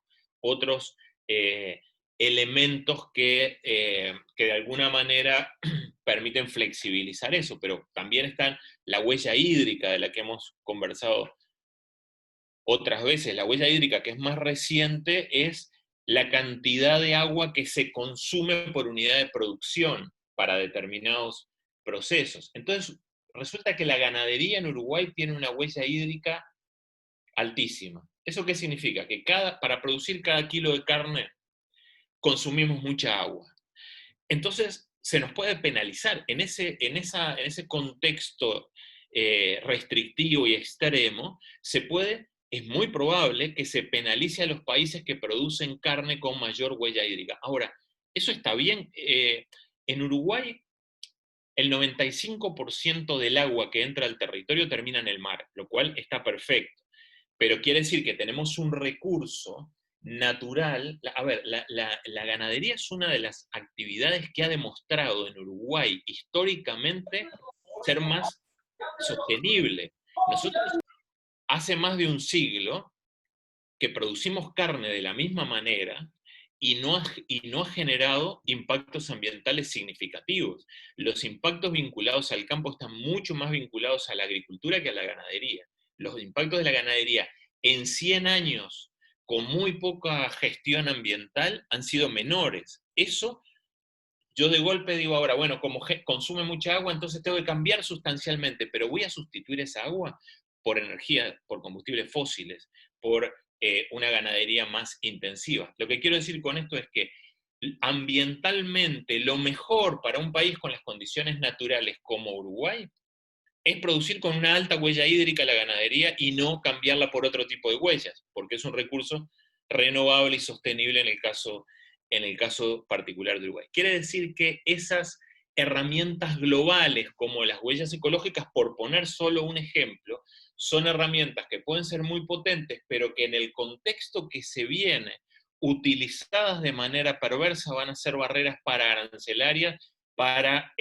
elementos que de alguna manera permiten flexibilizar eso, pero también está la huella hídrica de la que hemos conversado Otras veces la huella hídrica, que es más reciente, es la cantidad de agua que se consume por unidad de producción para determinados procesos. Entonces, resulta que la ganadería en Uruguay tiene una huella hídrica altísima. ¿Eso qué significa? Que para producir cada kilo de carne consumimos mucha agua. Entonces, se nos puede penalizar en ese contexto restrictivo y extremo, es muy probable que se penalice a los países que producen carne con mayor huella hídrica. Ahora, ¿eso está bien? En Uruguay, el 95% del agua que entra al territorio termina en el mar, lo cual está perfecto. Pero quiere decir que tenemos un recurso natural. A ver, la ganadería es una de las actividades que ha demostrado en Uruguay históricamente ser más sostenible. Nosotros hace más de un siglo que producimos carne de la misma manera y no ha generado impactos ambientales significativos. Los impactos vinculados al campo están mucho más vinculados a la agricultura que a la ganadería. Los impactos de la ganadería en 100 años con muy poca gestión ambiental han sido menores. Eso yo de golpe digo ahora, bueno, como consume mucha agua, entonces tengo que cambiar sustancialmente, pero voy a sustituir esa agua por energía, por combustibles fósiles, por una ganadería más intensiva. Lo que quiero decir con esto es que ambientalmente lo mejor para un país con las condiciones naturales como Uruguay es producir con una alta huella hídrica la ganadería y no cambiarla por otro tipo de huellas, porque es un recurso renovable y sostenible en el caso particular de Uruguay. Quiere decir que esas herramientas globales como las huellas ecológicas, por poner solo un ejemplo, son herramientas que pueden ser muy potentes, pero que en el contexto que se viene, utilizadas de manera perversa, van a ser barreras para arancelarias, para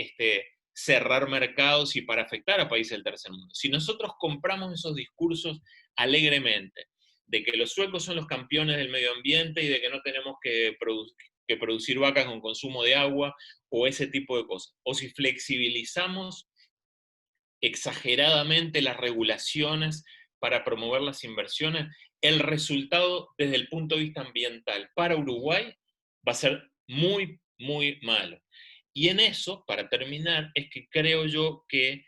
cerrar mercados y para afectar a países del tercer mundo. Si nosotros compramos esos discursos alegremente, de que los suecos son los campeones del medio ambiente y de que no tenemos que producir vacas con consumo de agua o ese tipo de cosas, o si flexibilizamos exageradamente las regulaciones para promover las inversiones, el resultado desde el punto de vista ambiental para Uruguay va a ser muy, muy malo. Y en eso, para terminar, es que creo yo que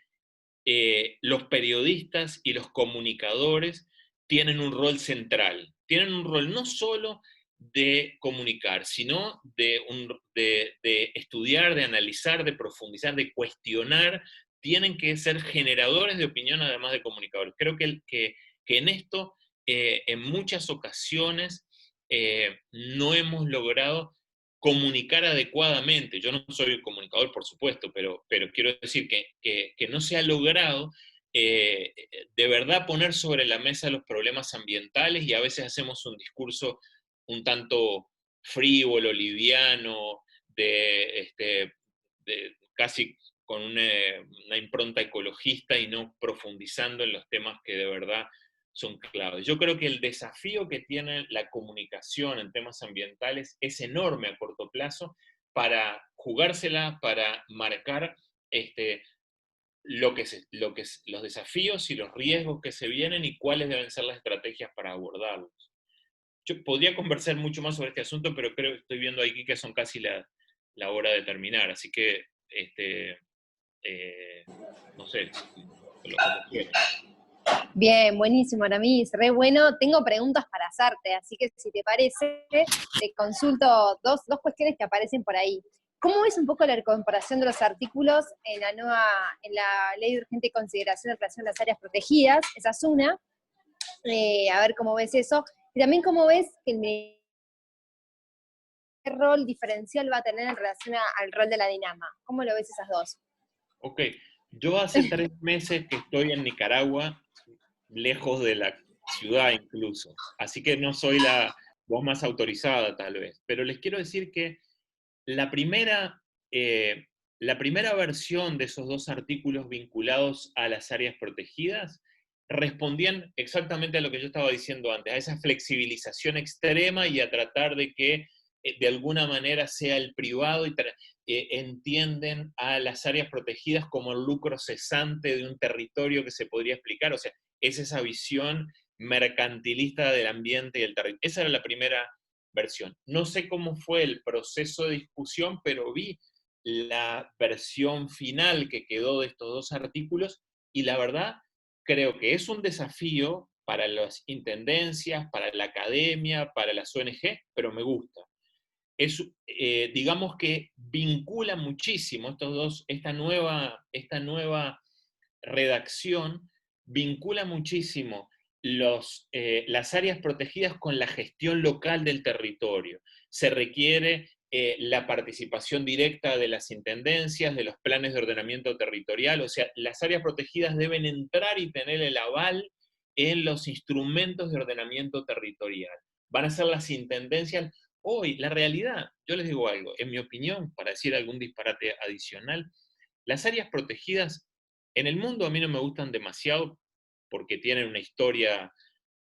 los periodistas y los comunicadores tienen un rol central. Tienen un rol no solo de comunicar, sino de estudiar, de analizar, de profundizar, de cuestionar. Tienen que ser generadores de opinión además de comunicadores. Creo que en esto, en muchas ocasiones, no hemos logrado comunicar adecuadamente. Yo no soy un comunicador, por supuesto, pero quiero decir que no se ha logrado de verdad poner sobre la mesa los problemas ambientales y a veces hacemos un discurso un tanto frívolo, liviano, casi con una impronta ecologista y no profundizando en los temas que de verdad son claves. Yo creo que el desafío que tiene la comunicación en temas ambientales es enorme a corto plazo para jugársela, para marcar los desafíos y los riesgos que se vienen y cuáles deben ser las estrategias para abordarlos. Yo podría conversar mucho más sobre este asunto, pero creo que estoy viendo aquí que son casi la hora de terminar, así que eh, no sé, como quieras. Bien, buenísimo, Aramis, re bueno. Tengo preguntas para hacerte, así que si te parece, te consulto dos cuestiones que aparecen por ahí. ¿Cómo ves un poco la comparación de los artículos en la Ley de Urgente Consideración en relación a las áreas protegidas? Esa es una. A ver cómo ves eso. Y también cómo ves que qué rol diferencial va a tener en relación al rol de la Dinama. ¿Cómo lo ves esas dos? Ok, yo hace 3 meses que estoy en Nicaragua, lejos de la ciudad incluso, así que no soy la voz más autorizada tal vez, pero les quiero decir que la primera, la primera versión de esos 2 artículos vinculados a las áreas protegidas respondían exactamente a lo que yo estaba diciendo antes, a esa flexibilización extrema y a tratar de que de alguna manera sea el privado y entienden a las áreas protegidas como el lucro cesante de un territorio que se podría explicar. O sea, es esa visión mercantilista del ambiente y el territorio. Esa era la primera versión. No sé cómo fue el proceso de discusión, pero vi la versión final que quedó de estos dos artículos y la verdad creo que es un desafío para las intendencias, para la academia, para las ONG, pero me gusta. Digamos que vincula muchísimo esta nueva redacción, vincula muchísimo las áreas protegidas con la gestión local del territorio. Se requiere la participación directa de las intendencias, de los planes de ordenamiento territorial, o sea, las áreas protegidas deben entrar y tener el aval en los instrumentos de ordenamiento territorial. Van a ser las intendencias. Hoy, la realidad, yo les digo algo, en mi opinión, para decir algún disparate adicional, las áreas protegidas en el mundo a mí no me gustan demasiado porque tienen una historia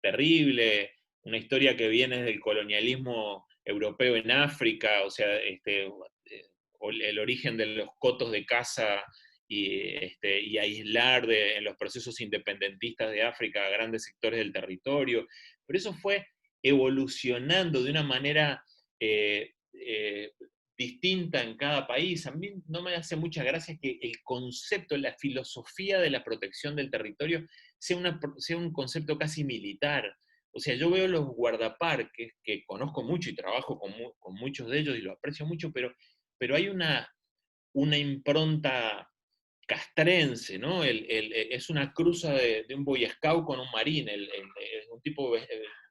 terrible, una historia que viene del colonialismo europeo en África, o sea, el origen de los cotos de caza y aislar en los procesos independentistas de África a grandes sectores del territorio. Pero eso fue evolucionando de una manera distinta en cada país. A mí no me hace mucha gracia que el concepto, la filosofía de la protección del territorio sea un concepto casi militar. O sea, yo veo los guardaparques, que conozco mucho y trabajo con muchos de ellos y lo aprecio mucho, pero hay una impronta castrense, ¿no? Es una cruza de un Boy Scout con un marín, un tipo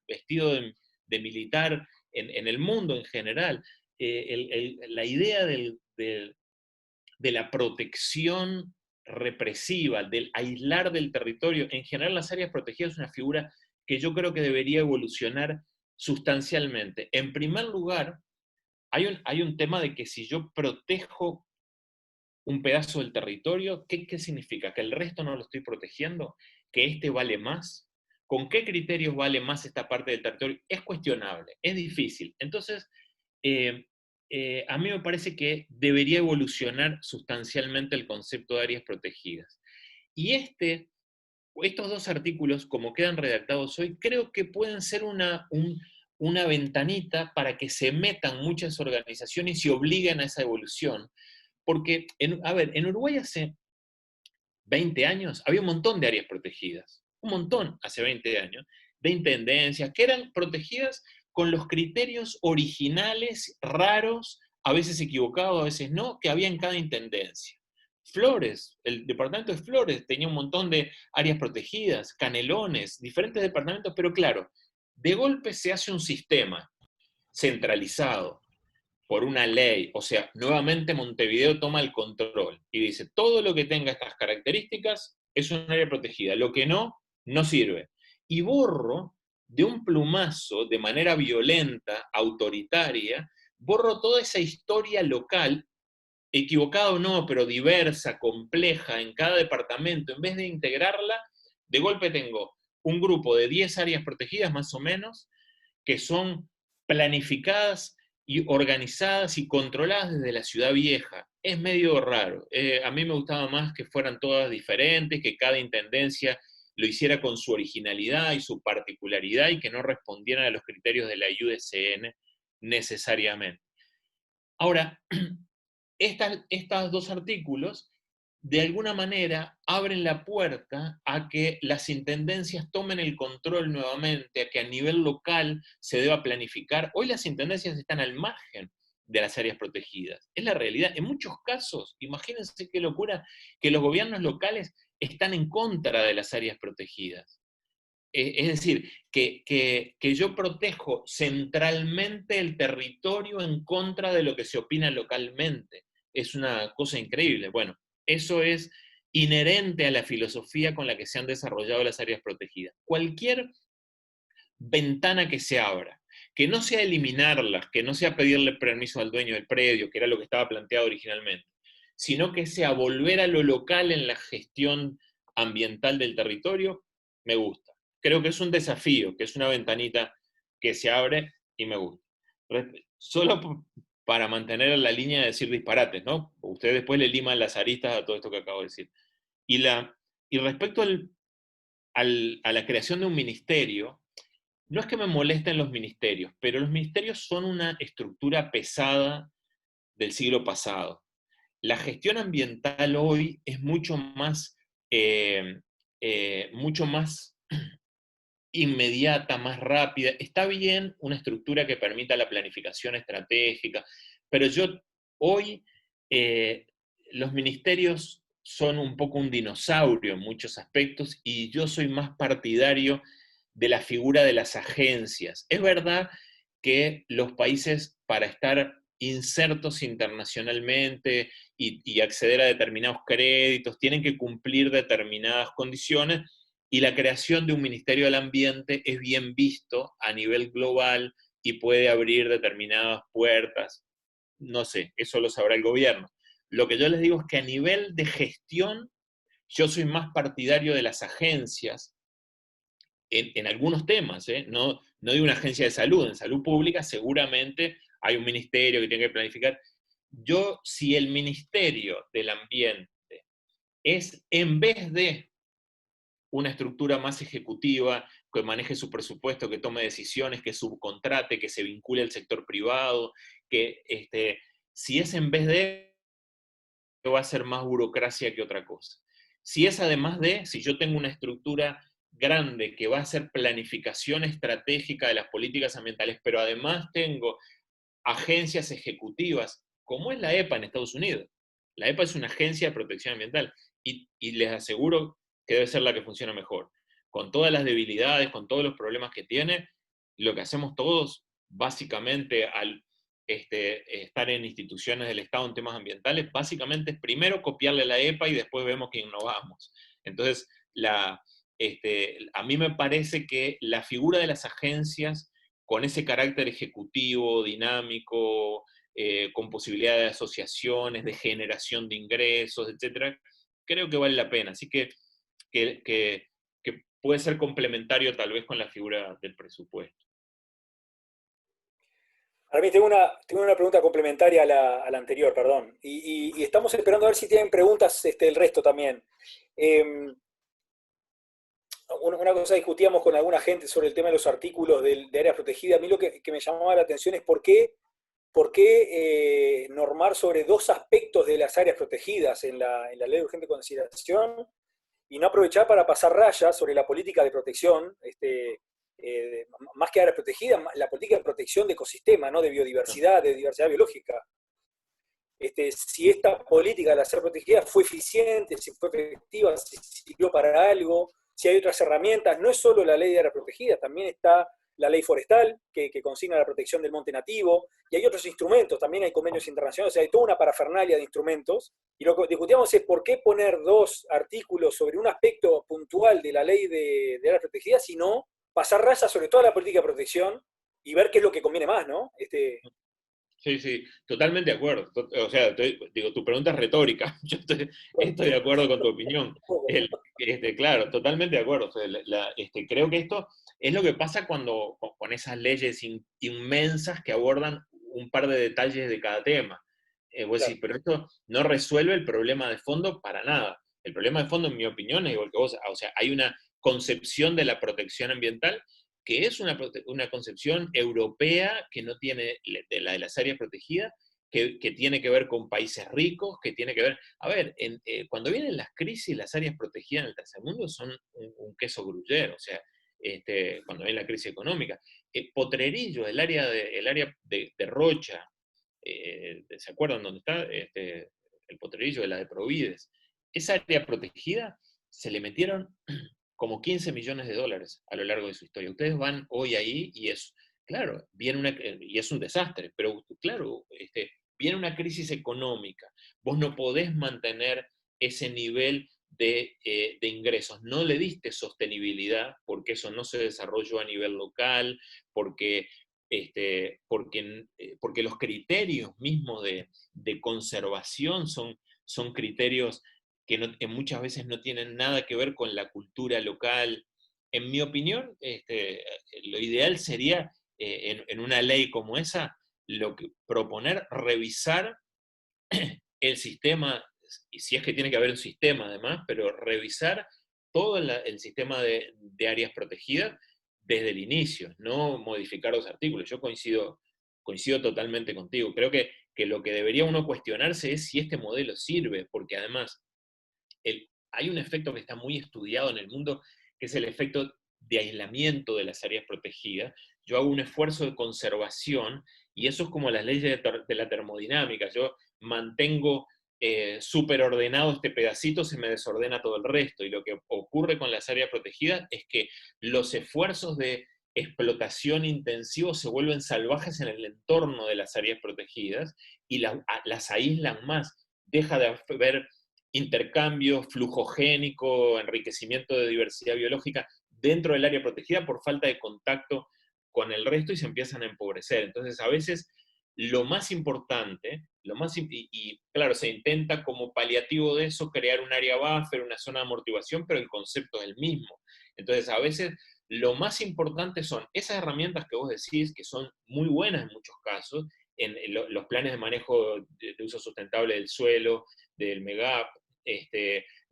vestido de militar en el mundo en general. La idea de la protección represiva, del aislar del territorio, en general las áreas protegidas es una figura que yo creo que debería evolucionar sustancialmente. En primer lugar, hay un tema de que si yo protejo un pedazo del territorio, ¿qué significa? ¿Que el resto no lo estoy protegiendo? ¿Que este vale más? ¿Con qué criterios vale más esta parte del territorio? Es cuestionable, es difícil. Entonces, a mí me parece que debería evolucionar sustancialmente el concepto de áreas protegidas. Y estos dos artículos, como quedan redactados hoy, creo que pueden ser una ventanita para que se metan muchas organizaciones y obliguen a esa evolución. Porque, en Uruguay hace 20 años había un montón de áreas protegidas, un montón hace 20 años, de intendencias que eran protegidas con los criterios originales, raros, a veces equivocados, a veces no, que había en cada intendencia. Flores, el departamento de Flores tenía un montón de áreas protegidas, Canelones, diferentes departamentos, pero claro, de golpe se hace un sistema centralizado por una ley, o sea, nuevamente Montevideo toma el control y dice, todo lo que tenga estas características es un área protegida, lo que no, no sirve. Y borro de un plumazo, de manera violenta, autoritaria, borro toda esa historia local, equivocada o no, pero diversa, compleja, en cada departamento. En vez de integrarla, de golpe tengo un grupo de 10 áreas protegidas más o menos, que son planificadas y organizadas y controladas desde la ciudad vieja. Es medio raro. A mí me gustaba más que fueran todas diferentes, que cada intendencia lo hiciera con su originalidad y su particularidad y que no respondieran a los criterios de la IUDCN necesariamente. Ahora, estos dos artículos de alguna manera abren la puerta a que las intendencias tomen el control nuevamente, a que a nivel local se deba planificar. Hoy las intendencias están al margen de las áreas protegidas. Es la realidad. En muchos casos, imagínense qué locura, que los gobiernos locales están en contra de las áreas protegidas. Es decir, que yo protejo centralmente el territorio en contra de lo que se opina localmente. Es una cosa increíble. Bueno, eso es inherente a la filosofía con la que se han desarrollado las áreas protegidas. Cualquier ventana que se abra, que no sea eliminarlas, que no sea pedirle permiso al dueño del predio, que era lo que estaba planteado originalmente, sino que sea volver a lo local en la gestión ambiental del territorio, me gusta. Creo que es un desafío, que es una ventanita que se abre y me gusta. Solo para mantener la línea de decir disparates, ¿no? Ustedes después le liman las aristas a todo esto que acabo de decir. Y respecto a la creación de un ministerio, no es que me molesten los ministerios, pero los ministerios son una estructura pesada del siglo pasado. La gestión ambiental hoy es mucho más inmediata, más rápida. Está bien una estructura que permita la planificación estratégica, pero hoy los ministerios son un poco un dinosaurio en muchos aspectos y yo soy más partidario de la figura de las agencias. Es verdad que los países, para estar insertos internacionalmente y acceder a determinados créditos, tienen que cumplir determinadas condiciones, y la creación de un Ministerio del Ambiente es bien visto a nivel global y puede abrir determinadas puertas. No sé, eso lo sabrá el gobierno. Lo que yo les digo es que a nivel de gestión, yo soy más partidario de las agencias en algunos temas, ¿eh? No de una agencia de salud. En salud pública seguramente hay un ministerio que tiene que planificar. Si el Ministerio del Ambiente es, en vez de una estructura más ejecutiva, que maneje su presupuesto, que tome decisiones, que subcontrate, que se vincule al sector privado, si es en vez de, va a ser más burocracia que otra cosa. Si es además de, si yo tengo una estructura grande que va a hacer planificación estratégica de las políticas ambientales, pero además tengo agencias ejecutivas, como es la EPA en Estados Unidos. La EPA es una agencia de protección ambiental y les aseguro que debe ser la que funciona mejor. Con todas las debilidades, con todos los problemas que tiene, lo que hacemos todos, básicamente, al estar en instituciones del Estado en temas ambientales, básicamente es primero copiarle la EPA y después vemos que innovamos. Entonces, a mí me parece que la figura de las agencias, con ese carácter ejecutivo, dinámico, con posibilidad de asociaciones, de generación de ingresos, etcétera, creo que vale la pena. Así que puede ser complementario tal vez con la figura del presupuesto. Para mí tengo una pregunta complementaria a la anterior, perdón. Y estamos esperando a ver si tienen preguntas el resto también. Una cosa discutíamos con alguna gente sobre el tema de los artículos de áreas protegidas. A mí lo que me llamaba la atención es por qué normar sobre dos aspectos de las áreas protegidas en la ley de urgente consideración y no aprovechar para pasar rayas sobre la política de protección, más que áreas protegidas, la política de protección de ecosistemas, ¿no? De biodiversidad biológica. Si esta política de las áreas protegidas fue eficiente, si fue efectiva, si sirvió para algo, si hay otras herramientas. No es solo la ley de áreas protegidas, también está la ley forestal, que consigna la protección del monte nativo, y hay otros instrumentos, también hay convenios internacionales, o sea, hay toda una parafernalia de instrumentos, y lo que discutíamos es por qué poner dos artículos sobre un aspecto puntual de la ley de áreas protegidas, sino pasar rayas sobre toda la política de protección y ver qué es lo que conviene más, ¿no? Sí, totalmente de acuerdo. O sea, digo, tu pregunta es retórica. Yo estoy de acuerdo con tu opinión. Claro, totalmente de acuerdo. O sea, creo que esto es lo que pasa con esas leyes inmensas que abordan un par de detalles de cada tema. Vos decís, pero esto no resuelve el problema de fondo para nada. El problema de fondo, en mi opinión, es igual que vos. O sea, hay una concepción de la protección ambiental que es una concepción europea que no tiene la de las áreas protegidas, que tiene que ver con países ricos, que tiene que ver... A ver, cuando vienen las crisis, las áreas protegidas en el tercer mundo son un queso gruyere, o sea, cuando viene la crisis económica. Potrerillo, el área de Rocha, ¿se acuerdan dónde está? El Potrerillo de la de Provides. Esa área protegida se le metieron como 15 millones de dólares a lo largo de su historia. Ustedes van hoy ahí y es, claro, y es un desastre, pero claro, viene una crisis económica. Vos no podés mantener ese nivel de ingresos. No le diste sostenibilidad porque eso no se desarrolló a nivel local, porque los criterios mismos de conservación son criterios que muchas veces no tienen nada que ver con la cultura local. En mi opinión, lo ideal sería, en una ley como esa, proponer revisar el sistema, y si es que tiene que haber un sistema además, pero revisar todo el sistema de áreas protegidas desde el inicio, no modificar los artículos. Yo coincido totalmente contigo. Creo que lo que debería uno cuestionarse es si este modelo sirve, porque además hay un efecto que está muy estudiado en el mundo, que es el efecto de aislamiento de las áreas protegidas. Yo hago un esfuerzo de conservación, y eso es como las leyes de la termodinámica. Yo mantengo súper ordenado este pedacito, se me desordena todo el resto, y lo que ocurre con las áreas protegidas es que los esfuerzos de explotación intensivo se vuelven salvajes en el entorno de las áreas protegidas y las aíslan más. Deja de haber intercambio flujogénico, enriquecimiento de diversidad biológica dentro del área protegida por falta de contacto con el resto, y se empiezan a empobrecer. Entonces, a veces lo más importante, y claro, se intenta como paliativo de eso crear un área buffer, una zona de amortiguación, pero el concepto es el mismo. Entonces, a veces lo más importante son esas herramientas que vos decís, que son muy buenas en muchos casos, en los planes de manejo de uso sustentable del suelo, del MEGAP,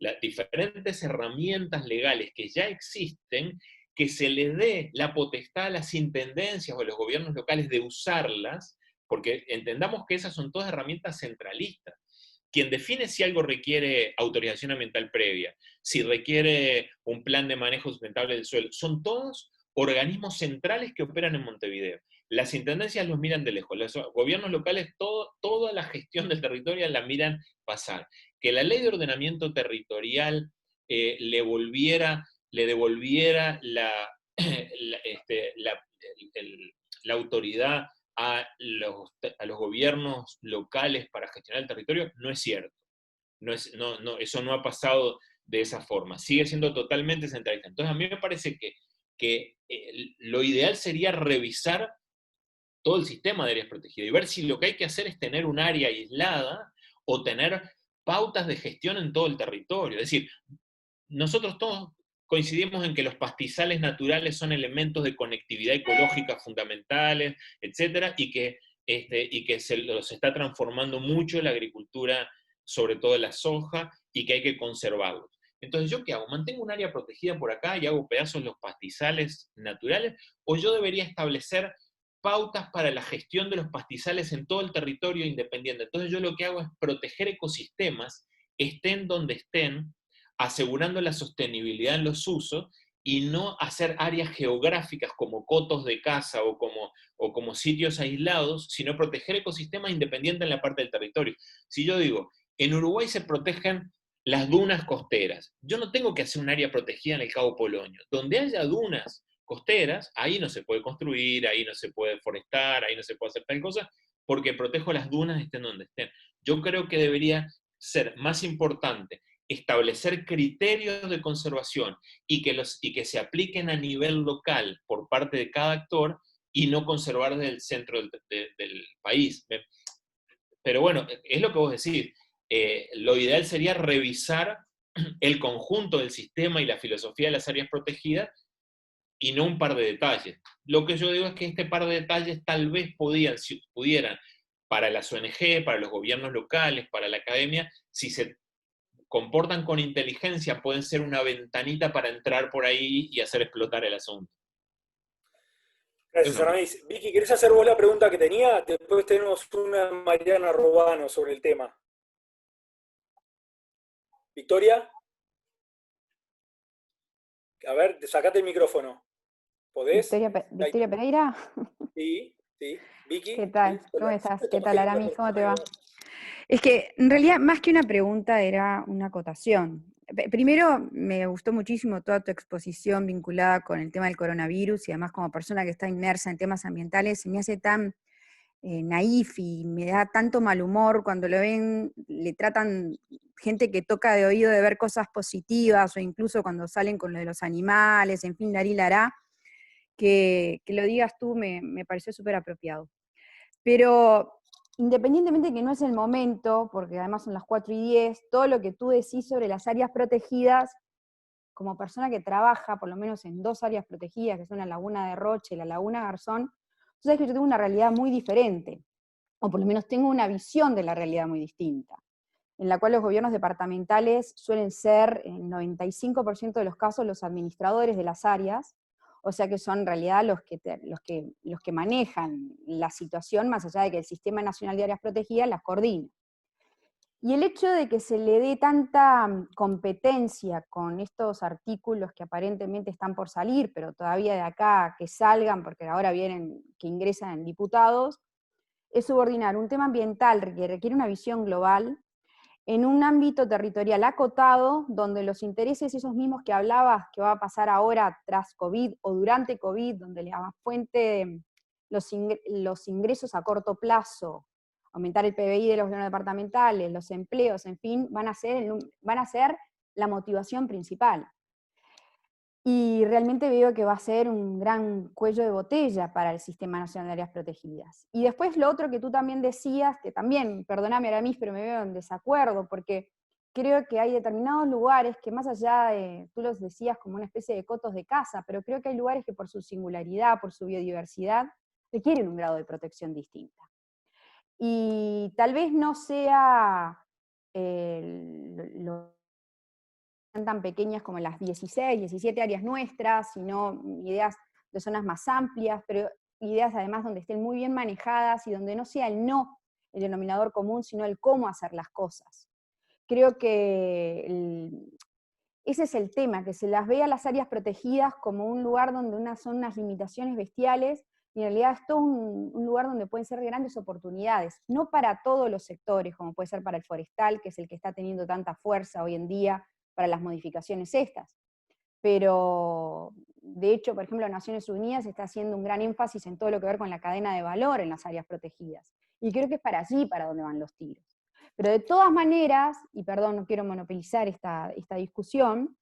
las diferentes herramientas legales que ya existen, que se le dé la potestad a las intendencias o a los gobiernos locales de usarlas, porque entendamos que esas son todas herramientas centralistas. Quien define si algo requiere autorización ambiental previa, si requiere un plan de manejo sustentable del suelo, son todos organismos centrales que operan en Montevideo. Las intendencias los miran de lejos, los gobiernos locales toda la gestión del territorio la miran pasar. Que la ley de ordenamiento territorial le devolviera la autoridad a los gobiernos locales para gestionar el territorio, no es cierto. Eso no ha pasado de esa forma. Sigue siendo totalmente centralista. Entonces, a mí me parece que lo ideal sería revisar todo el sistema de áreas protegidas y ver si lo que hay que hacer es tener un área aislada o tener pautas de gestión en todo el territorio. Es decir, nosotros todos coincidimos en que los pastizales naturales son elementos de conectividad ecológica fundamentales, etcétera, y que se los está transformando mucho la agricultura, sobre todo la soja, y que hay que conservarlos. Entonces, ¿yo qué hago? ¿Mantengo un área protegida por acá y hago pedazos los pastizales naturales? ¿O yo debería establecer pautas para la gestión de los pastizales en todo el territorio independiente? Entonces, yo lo que hago es proteger ecosistemas, estén donde estén, asegurando la sostenibilidad en los usos, y no hacer áreas geográficas como cotos de caza o como sitios aislados, sino proteger ecosistemas independientes en la parte del territorio. Si yo digo, en Uruguay se protegen las dunas costeras, yo no tengo que hacer un área protegida en el Cabo Polonio. Donde haya dunas costeras, ahí no se puede construir, ahí no se puede forestar, ahí no se puede hacer tal cosa, porque protejo las dunas estén donde estén. Yo creo que debería ser más importante establecer criterios de conservación y que se apliquen a nivel local por parte de cada actor, y no conservar desde el centro del país. Pero bueno, es lo que vos decís. Lo ideal sería revisar el conjunto del sistema y la filosofía de las áreas protegidas, y no un par de detalles. Lo que yo digo es que este par de detalles tal vez si pudieran, para las ONG, para los gobiernos locales, para la academia, si se comportan con inteligencia, pueden ser una ventanita para entrar por ahí y hacer explotar el asunto. Gracias, Aramis. Vicky, ¿querés hacer vos la pregunta que tenía? Después tenemos una Mariana Robano sobre el tema. Victoria. A ver, sacate el micrófono. ¿Podés? Victoria Pereira. Sí, sí. Vicky. ¿Qué tal? ¿Sí? ¿Cómo estás? ¿Qué tal, Aramis? ¿Cómo te va? Es que en realidad más que una pregunta era una acotación. Primero, me gustó muchísimo toda tu exposición vinculada con el tema del coronavirus, y además como persona que está inmersa en temas ambientales, se me hace tan naif y me da tanto mal humor cuando lo ven, le tratan gente que toca de oído de ver cosas positivas, o incluso cuando salen con lo de los animales, en fin, Darí Lará, que lo digas tú me pareció súper apropiado. Pero independientemente de que no es el momento, porque además son las 4:10, todo lo que tú decís sobre las áreas protegidas, como persona que trabaja por lo menos en 2 áreas protegidas, que son la Laguna de Roche y la Laguna Garzón, tú sabes que yo tengo una realidad muy diferente, o por lo menos tengo una visión de la realidad muy distinta. en la cual los gobiernos departamentales suelen ser, en 95% de los casos, los administradores de las áreas, o sea que son en realidad los que manejan la situación, más allá de que el Sistema Nacional de Áreas Protegidas las coordina. Y el hecho de que se le dé tanta competencia con estos artículos que aparentemente están por salir, pero todavía de acá que salgan, porque ahora vienen, que ingresan en diputados, es subordinar un tema ambiental que requiere una visión global en un ámbito territorial acotado, donde los intereses esos mismos que hablabas, que va a pasar ahora tras COVID o durante COVID, donde la fuente, los ingresos a corto plazo, aumentar el PBI de los gobiernos departamentales, los empleos, en fin, van a ser la motivación principal. Y realmente veo que va a ser un gran cuello de botella para el Sistema Nacional de Áreas Protegidas. Y después lo otro que tú también decías, que también, perdóname Aramis, pero me veo en desacuerdo, porque creo que hay determinados lugares que más allá de, tú los decías como una especie de cotos de caza, pero creo que hay lugares que por su singularidad, por su biodiversidad, requieren un grado de protección distinta. Y tal vez no sea lo tan pequeñas como las 16, 17 áreas nuestras, sino ideas de zonas más amplias, pero ideas además donde estén muy bien manejadas y donde no sea el no el denominador común, sino el cómo hacer las cosas. Creo que ese es el tema, que se las ve a las áreas protegidas como un lugar donde son unas limitaciones bestiales, y en realidad es todo un lugar donde pueden ser grandes oportunidades, no para todos los sectores, como puede ser para el forestal, que es el que está teniendo tanta fuerza hoy en día para las modificaciones estas. Pero, de hecho, por ejemplo, Naciones Unidas está haciendo un gran énfasis en todo lo que ver con la cadena de valor en las áreas protegidas. Y creo que es para allí para donde van los tiros. Pero de todas maneras, y perdón, no quiero monopolizar esta discusión,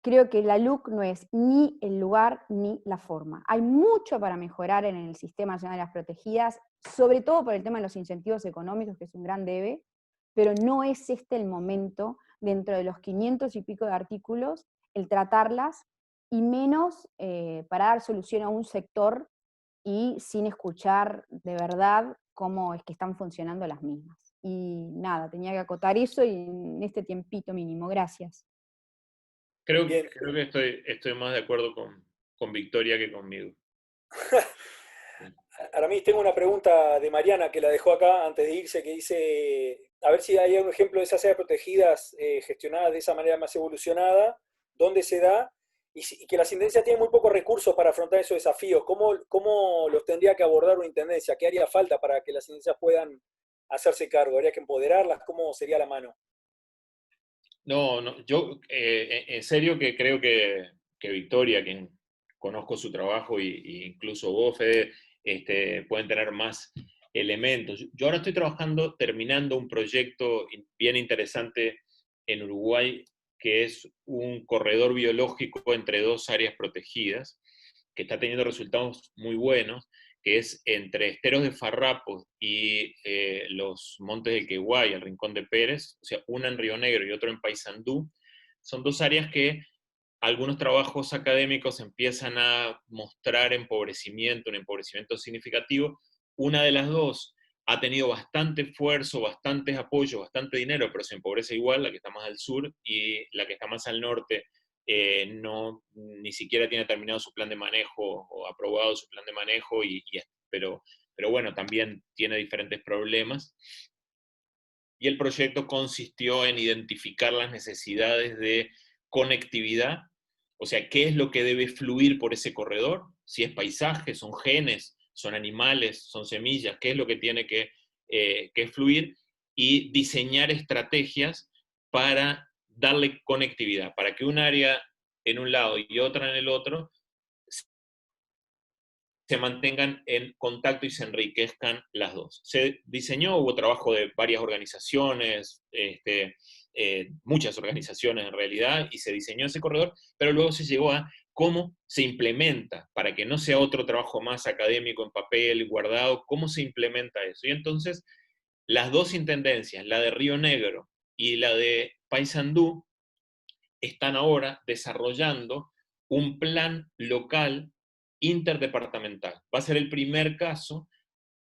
creo que la LUC no es ni el lugar ni la forma. Hay mucho para mejorar en el Sistema Nacional de Áreas Protegidas, sobre todo por el tema de los incentivos económicos, que es un gran debe, pero no es este el momento, dentro de los 500 y pico de artículos, el tratarlas, y menos para dar solución a un sector y sin escuchar de verdad cómo es que están funcionando las mismas. Y nada, tenía que acotar eso y en este tiempito mínimo. Gracias. Creo que estoy más de acuerdo con Victoria que conmigo. Aramis, tengo una pregunta de Mariana que la dejó acá antes de irse, que dice, a ver si hay un ejemplo de esas áreas protegidas gestionadas de esa manera más evolucionada, dónde se da, y que las intendencias tienen muy pocos recursos para afrontar esos desafíos. ¿Cómo los tendría que abordar una intendencia? ¿Qué haría falta para que las intendencias puedan hacerse cargo? ¿Habría que empoderarlas? ¿Cómo sería la mano? No, yo en serio que creo que Victoria, quien conozco su trabajo, y incluso vos, Fede, pueden tener más elementos. Yo ahora estoy terminando un proyecto bien interesante en Uruguay, que es un corredor biológico entre dos áreas protegidas, que está teniendo resultados muy buenos, que es entre Esteros de Farrapos y los Montes de Queguay, el Rincón de Pérez, o sea, una en Río Negro y otro en Paysandú. Son dos áreas que algunos trabajos académicos empiezan a mostrar un empobrecimiento significativo. Una de las dos ha tenido bastante esfuerzo, bastantes apoyos, bastante dinero, pero se empobrece igual, la que está más al sur, y la que está más al norte ni siquiera tiene terminado su plan de manejo o aprobado su plan de manejo, pero bueno, también tiene diferentes problemas. Y el proyecto consistió en identificar las necesidades de conectividad, o sea, qué es lo que debe fluir por ese corredor, si es paisaje, son genes, son animales, son semillas, qué es lo que tiene que fluir, y diseñar estrategias para darle conectividad, para que un área en un lado y otra en el otro se mantengan en contacto y se enriquezcan las dos. Se diseñó, hubo trabajo de varias organizaciones, muchas organizaciones en realidad, y se diseñó ese corredor, pero luego se llegó a cómo se implementa, para que no sea otro trabajo más académico en papel, guardado, cómo se implementa eso. Y entonces, las dos intendencias, la de Río Negro y la de Paysandú, están ahora desarrollando un plan local interdepartamental. Va a ser el primer caso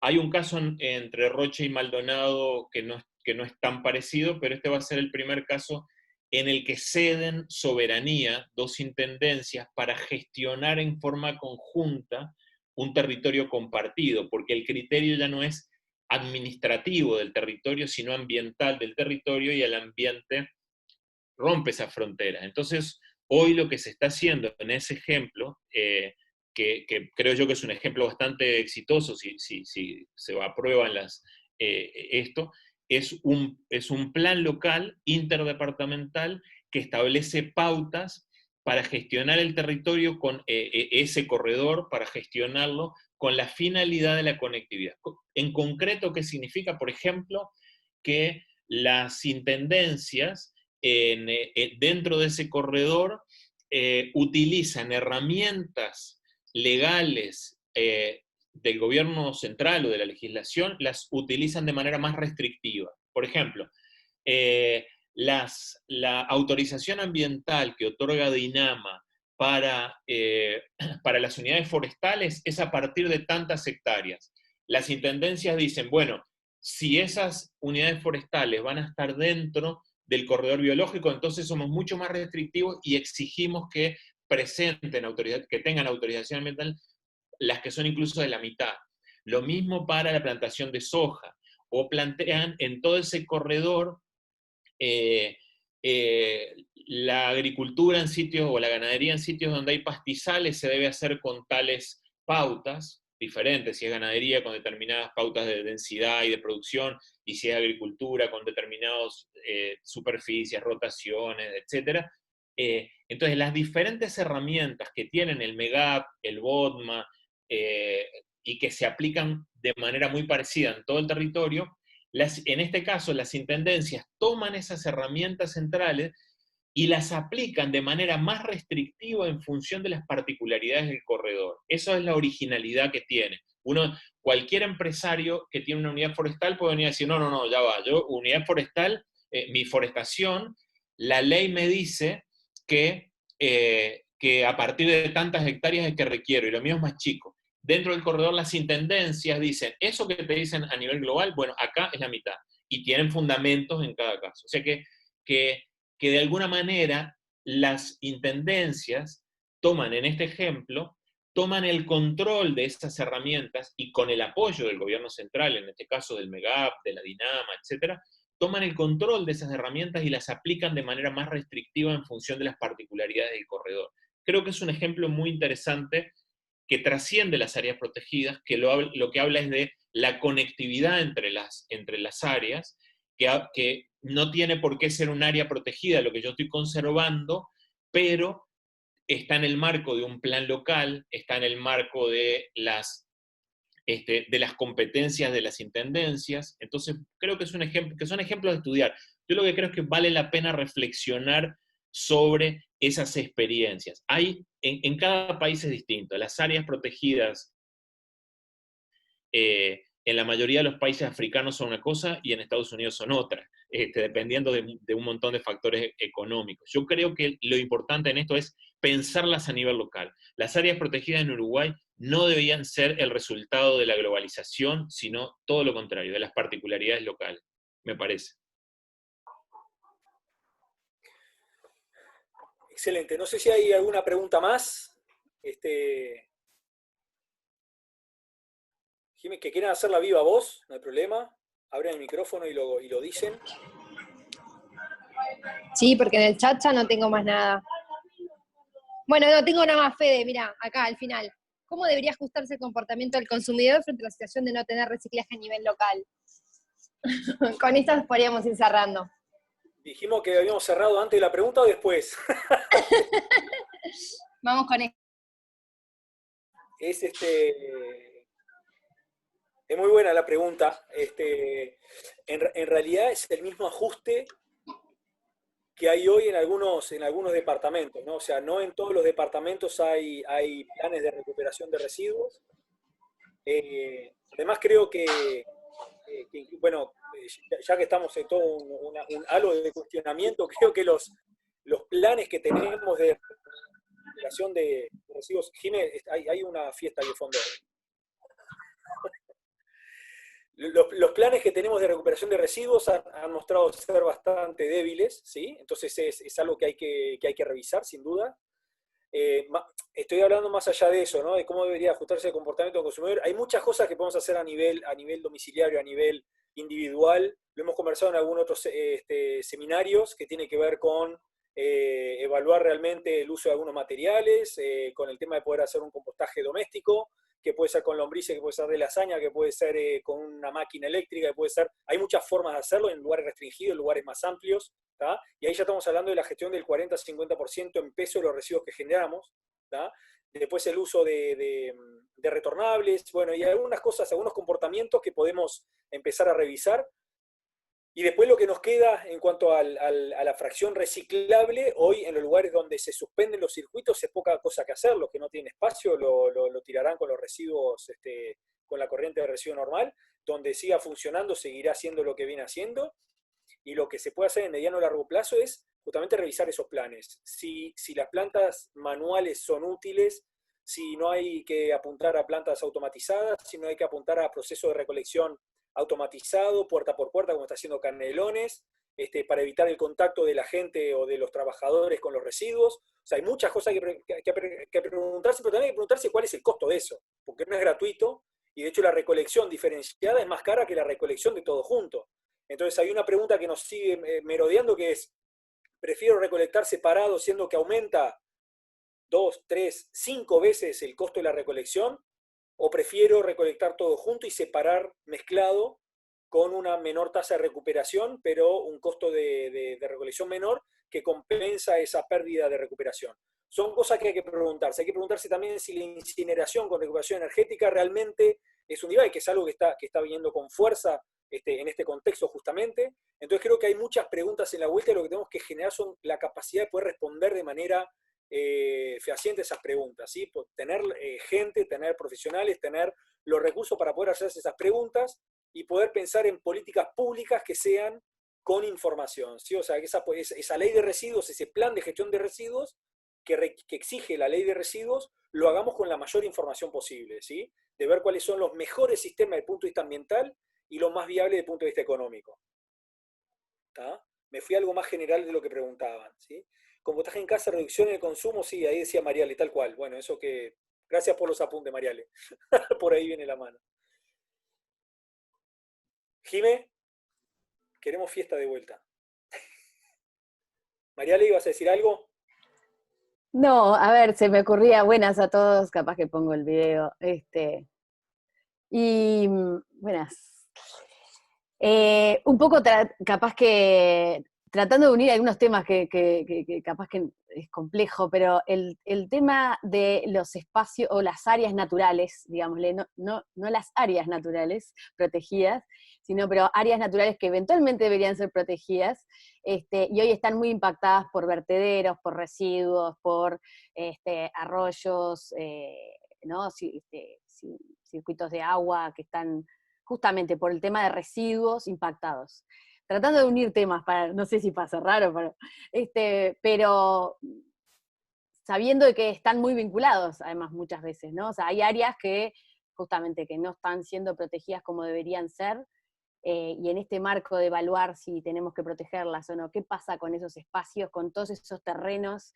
Hay un caso entre Rocha y Maldonado que no es tan parecido, pero este va a ser el primer caso en el que ceden soberanía dos intendencias para gestionar en forma conjunta un territorio compartido, porque el criterio ya no es administrativo del territorio, sino ambiental del territorio, y el ambiente rompe esa frontera. Entonces, hoy lo que se está haciendo en ese ejemplo, que creo yo que es un ejemplo bastante exitoso si se aprueban esto, es un plan local interdepartamental que establece pautas para gestionar el territorio con ese corredor, para gestionarlo con la finalidad de la conectividad. En concreto, ¿qué significa? Por ejemplo, que las intendencias dentro de ese corredor utilizan herramientas legales del gobierno central o de la legislación, las utilizan de manera más restrictiva. Por ejemplo, la autorización ambiental que otorga DINAMA para las unidades forestales es a partir de tantas hectáreas. Las intendencias dicen, bueno, si esas unidades forestales van a estar dentro del corredor biológico, entonces somos mucho más restrictivos y exigimos que presenten que tengan autorización ambiental las que son incluso de la mitad. Lo mismo para la plantación de soja, o plantean en todo ese corredor la agricultura en sitios, o la ganadería en sitios donde hay pastizales se debe hacer con tales pautas diferentes, si es ganadería con determinadas pautas de densidad y de producción, y si es agricultura con determinadas superficies, rotaciones, etc. Entonces, las diferentes herramientas que tienen el MEGAP, el BODMA, y que se aplican de manera muy parecida en todo el territorio, en este caso las intendencias toman esas herramientas centrales y las aplican de manera más restrictiva en función de las particularidades del corredor. Esa es la originalidad que tiene. Cualquier empresario que tiene una unidad forestal puede venir a decir, no, ya va, yo, unidad forestal, mi forestación, la ley me dice que a partir de tantas hectáreas es que requiero, y lo mío es más chico. Dentro del corredor las intendencias dicen, eso que te dicen a nivel global, bueno, acá es la mitad, y tienen fundamentos en cada caso. O sea que de alguna manera las intendencias toman, en este ejemplo, toman el control de esas herramientas y con el apoyo del gobierno central, en este caso del MEGAP, de la DINAMA, etcétera, toman el control de esas herramientas y las aplican de manera más restrictiva en función de las particularidades del corredor. Creo que es un ejemplo muy interesante que trasciende las áreas protegidas, que lo que habla es de la conectividad entre las áreas, que no tiene por qué ser un área protegida lo que yo estoy conservando, pero está en el marco de un plan local, está en el marco de las competencias de las intendencias. Entonces creo que son ejemplos de estudiar. Yo lo que creo es que vale la pena reflexionar sobre esas experiencias. En cada país es distinto. Las áreas protegidas en la mayoría de los países africanos son una cosa y en Estados Unidos son otra, dependiendo de un montón de factores económicos. Yo creo que lo importante en esto es pensarlas a nivel local. Las áreas protegidas en Uruguay no deberían ser el resultado de la globalización, sino todo lo contrario, de las particularidades locales, me parece. Excelente. No sé si hay alguna pregunta más. Jiménez, que quieran hacer la viva voz, no hay problema. Abren el micrófono y lo dicen. Sí, porque en el chat ya no tengo más nada. Bueno, no tengo nada más, Fede, mira, acá al final. ¿Cómo debería ajustarse el comportamiento del consumidor frente a la situación de no tener reciclaje a nivel local? Con esto podríamos ir cerrando. Dijimos que habíamos cerrado antes de la pregunta o después. Vamos con esto. Es muy buena la pregunta. En realidad es el mismo ajuste que hay hoy en algunos departamentos, ¿no? O sea, no en todos los departamentos hay planes de recuperación de residuos. Además creo que bueno, ya que estamos en todo un halo de cuestionamiento, creo que los planes que tenemos de recuperación de residuos, Jiménez, hay una fiesta ahí de fondo. Los planes que tenemos de recuperación de residuos han mostrado ser bastante débiles, ¿sí? Entonces es algo que hay que revisar, sin duda. Estoy hablando más allá de eso, ¿no? De cómo debería ajustarse el comportamiento del consumidor. Hay muchas cosas que podemos hacer a nivel domiciliario, a nivel individual. Lo hemos conversado en algunos otros seminarios que tiene que ver con evaluar realmente el uso de algunos materiales, con el tema de poder hacer un compostaje doméstico, que puede ser con lombrices, que puede ser de lasaña, que puede ser con una máquina eléctrica, que puede ser... Hay muchas formas de hacerlo en lugares restringidos, en lugares más amplios, ¿tá? Y ahí ya estamos hablando de la gestión del 40-50% en peso de los residuos que generamos, ¿tá? Después el uso de retornables, bueno, y algunas cosas, algunos comportamientos que podemos empezar a revisar. Y después lo que nos queda en cuanto a la fracción reciclable, hoy en los lugares donde se suspenden los circuitos es poca cosa que hacer. Los que no tienen espacio lo tirarán con los residuos, con la corriente de residuo normal. Donde siga funcionando seguirá haciendo lo que viene haciendo. Y lo que se puede hacer en mediano o largo plazo es justamente revisar esos planes. Si las plantas manuales son útiles, si no hay que apuntar a plantas automatizadas, si no hay que apuntar a procesos de recolección automatizado, puerta por puerta, como está haciendo Canelones, para evitar el contacto de la gente o de los trabajadores con los residuos. O sea, hay muchas cosas que preguntarse, pero también hay que preguntarse cuál es el costo de eso, porque no es gratuito, y de hecho la recolección diferenciada es más cara que la recolección de todo junto. Entonces hay una pregunta que nos sigue merodeando, que es, ¿prefiero recolectar separado, siendo que aumenta 2, 3, 5 veces el costo de la recolección? ¿O prefiero recolectar todo junto y separar mezclado con una menor tasa de recuperación, pero un costo de recolección menor que compensa esa pérdida de recuperación? Son cosas que hay que preguntarse. Hay que preguntarse también si la incineración con recuperación energética realmente es un IVA, que es algo que está viniendo con fuerza en este contexto justamente. Entonces creo que hay muchas preguntas en la vuelta y lo que tenemos que generar son la capacidad de poder responder de manera fehaciente esas preguntas, ¿sí? Tener gente, tener profesionales, tener los recursos para poder hacerse esas preguntas y poder pensar en políticas públicas que sean con información, ¿sí? O sea, que esa ley de residuos, ese plan de gestión de residuos que exige la ley de residuos, lo hagamos con la mayor información posible, ¿sí? De ver cuáles son los mejores sistemas desde el punto de vista ambiental y los más viables desde el punto de vista económico. ¿Tá? Me fui a algo más general de lo que preguntaban, ¿sí? Compostaje en casa, reducción en el consumo, sí, ahí decía Mariale, tal cual. Bueno, eso que... Gracias por los apuntes, Mariale. Por ahí viene la mano. Jime, queremos fiesta de vuelta. Mariale, ¿ibas a decir algo? No, a ver, se me ocurría, buenas a todos, capaz que pongo el video. Y buenas. Un poco capaz que tratando de unir algunos temas que capaz que es complejo, pero el tema de los espacios o las áreas naturales, digámosle, no las áreas naturales protegidas, pero áreas naturales que eventualmente deberían ser protegidas, y hoy están muy impactadas por vertederos, por residuos, por arroyos, ¿no? Circuitos de agua que están justamente por el tema de residuos impactados. Tratando de unir temas, no sé si pasa raro, pero sabiendo de que están muy vinculados, además, muchas veces, ¿no? O sea, hay áreas que justamente que no están siendo protegidas como deberían ser, y en este marco de evaluar si tenemos que protegerlas o no, ¿qué pasa con esos espacios, con todos esos terrenos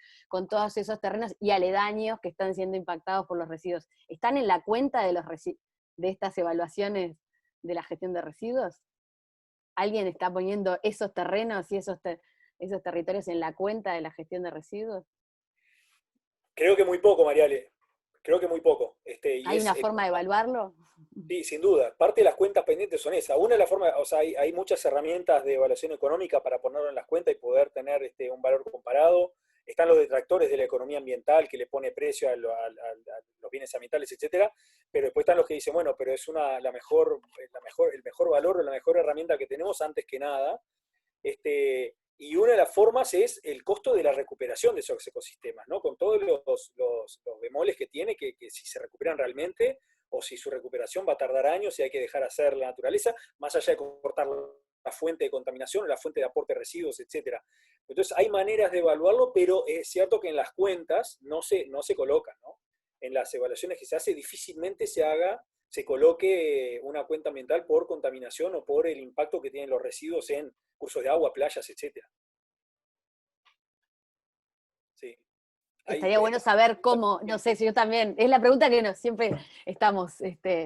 y aledaños que están siendo impactados por los residuos? ¿Están en la cuenta de estas evaluaciones de la gestión de residuos? ¿Alguien está poniendo esos terrenos y esos territorios en la cuenta de la gestión de residuos? Creo que muy poco, Mariale. Creo que muy poco. ¿Hay una forma de evaluarlo? Sí, sin duda. Parte de las cuentas pendientes son esas. Una de las formas, o sea, hay muchas herramientas de evaluación económica para ponerlo en las cuentas y poder tener un valor comparado. Están los detractores de la economía ambiental que le pone precio a los bienes ambientales, etcétera. Pero después están los que dicen, bueno, pero es el mejor valor o la mejor herramienta que tenemos antes que nada. Y una de las formas es el costo de la recuperación de esos ecosistemas, ¿no? Con todos los bemoles que tiene, que si se recuperan realmente, o si su recuperación va a tardar años y hay que dejar hacer la naturaleza, más allá de cortar la fuente de contaminación o la fuente de aporte de residuos, etc. Entonces hay maneras de evaluarlo, pero es cierto que en las cuentas no se colocan, ¿no? En las evaluaciones que se hace difícilmente se se coloque una cuenta ambiental por contaminación o por el impacto que tienen los residuos en cursos de agua, playas, etc. Sí. Estaría bueno saber cómo, no sé, si yo también, es la pregunta que siempre estamos,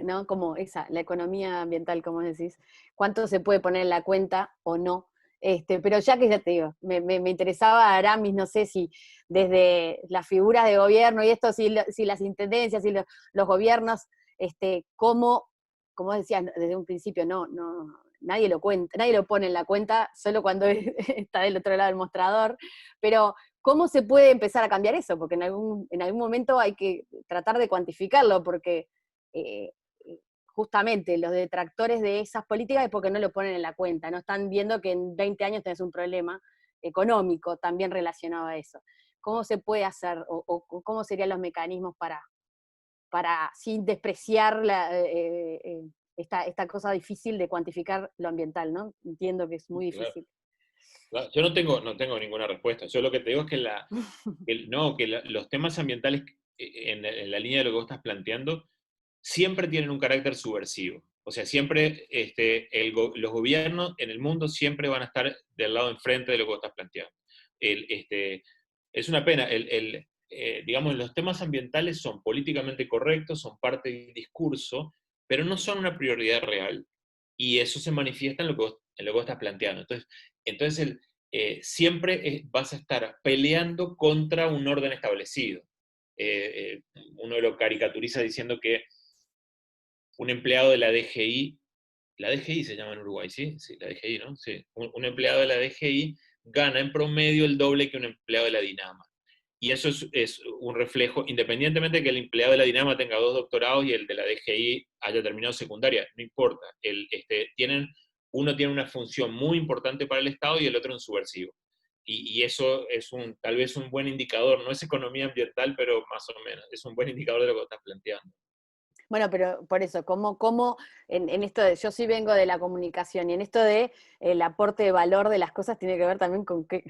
¿no? Como la economía ambiental, como decís, ¿cuánto se puede poner en la cuenta o no? Pero ya te digo, me interesaba, Aramis, no sé si desde las figuras de gobierno y esto, si las intendencias y los gobiernos, como decías desde un principio, nadie lo cuenta, nadie lo pone en la cuenta, solo cuando está del otro lado del mostrador, pero ¿cómo se puede empezar a cambiar eso? Porque en algún momento hay que tratar de cuantificarlo, porque justamente los detractores de esas políticas es porque no lo ponen en la cuenta, no están viendo que en 20 años tenés un problema económico también relacionado a eso. ¿Cómo se puede hacer, o cómo serían los mecanismos para sin despreciar esta cosa difícil de cuantificar lo ambiental, ¿no? Entiendo que es muy difícil. Claro, yo no tengo ninguna respuesta. Yo lo que te digo es que los temas ambientales en la línea de lo que vos estás planteando siempre tienen un carácter subversivo. O sea, siempre los gobiernos en el mundo siempre van a estar del lado enfrente de lo que vos estás planteando. Es una pena. Digamos, los temas ambientales son políticamente correctos, son parte del discurso, pero no son una prioridad real. Y eso se manifiesta en lo que vos estás planteando. Entonces siempre vas a estar peleando contra un orden establecido. Uno lo caricaturiza diciendo que un empleado de la DGI se llama en Uruguay, ¿sí? Sí, la DGI, ¿no? Sí. Un empleado de la DGI gana en promedio el doble que un empleado de la Dinama. Y eso es un reflejo, independientemente de que el empleado de la Dinama tenga 2 doctorados y el de la DGI haya terminado secundaria, no importa. Uno tiene una función muy importante para el Estado y el otro un subversivo. Y eso es tal vez un buen indicador, no es economía ambiental, pero más o menos, es un buen indicador de lo que estás planteando. Bueno, pero por eso, ¿cómo en esto de, yo sí vengo de la comunicación, y en esto de el aporte de valor de las cosas tiene que ver también con qué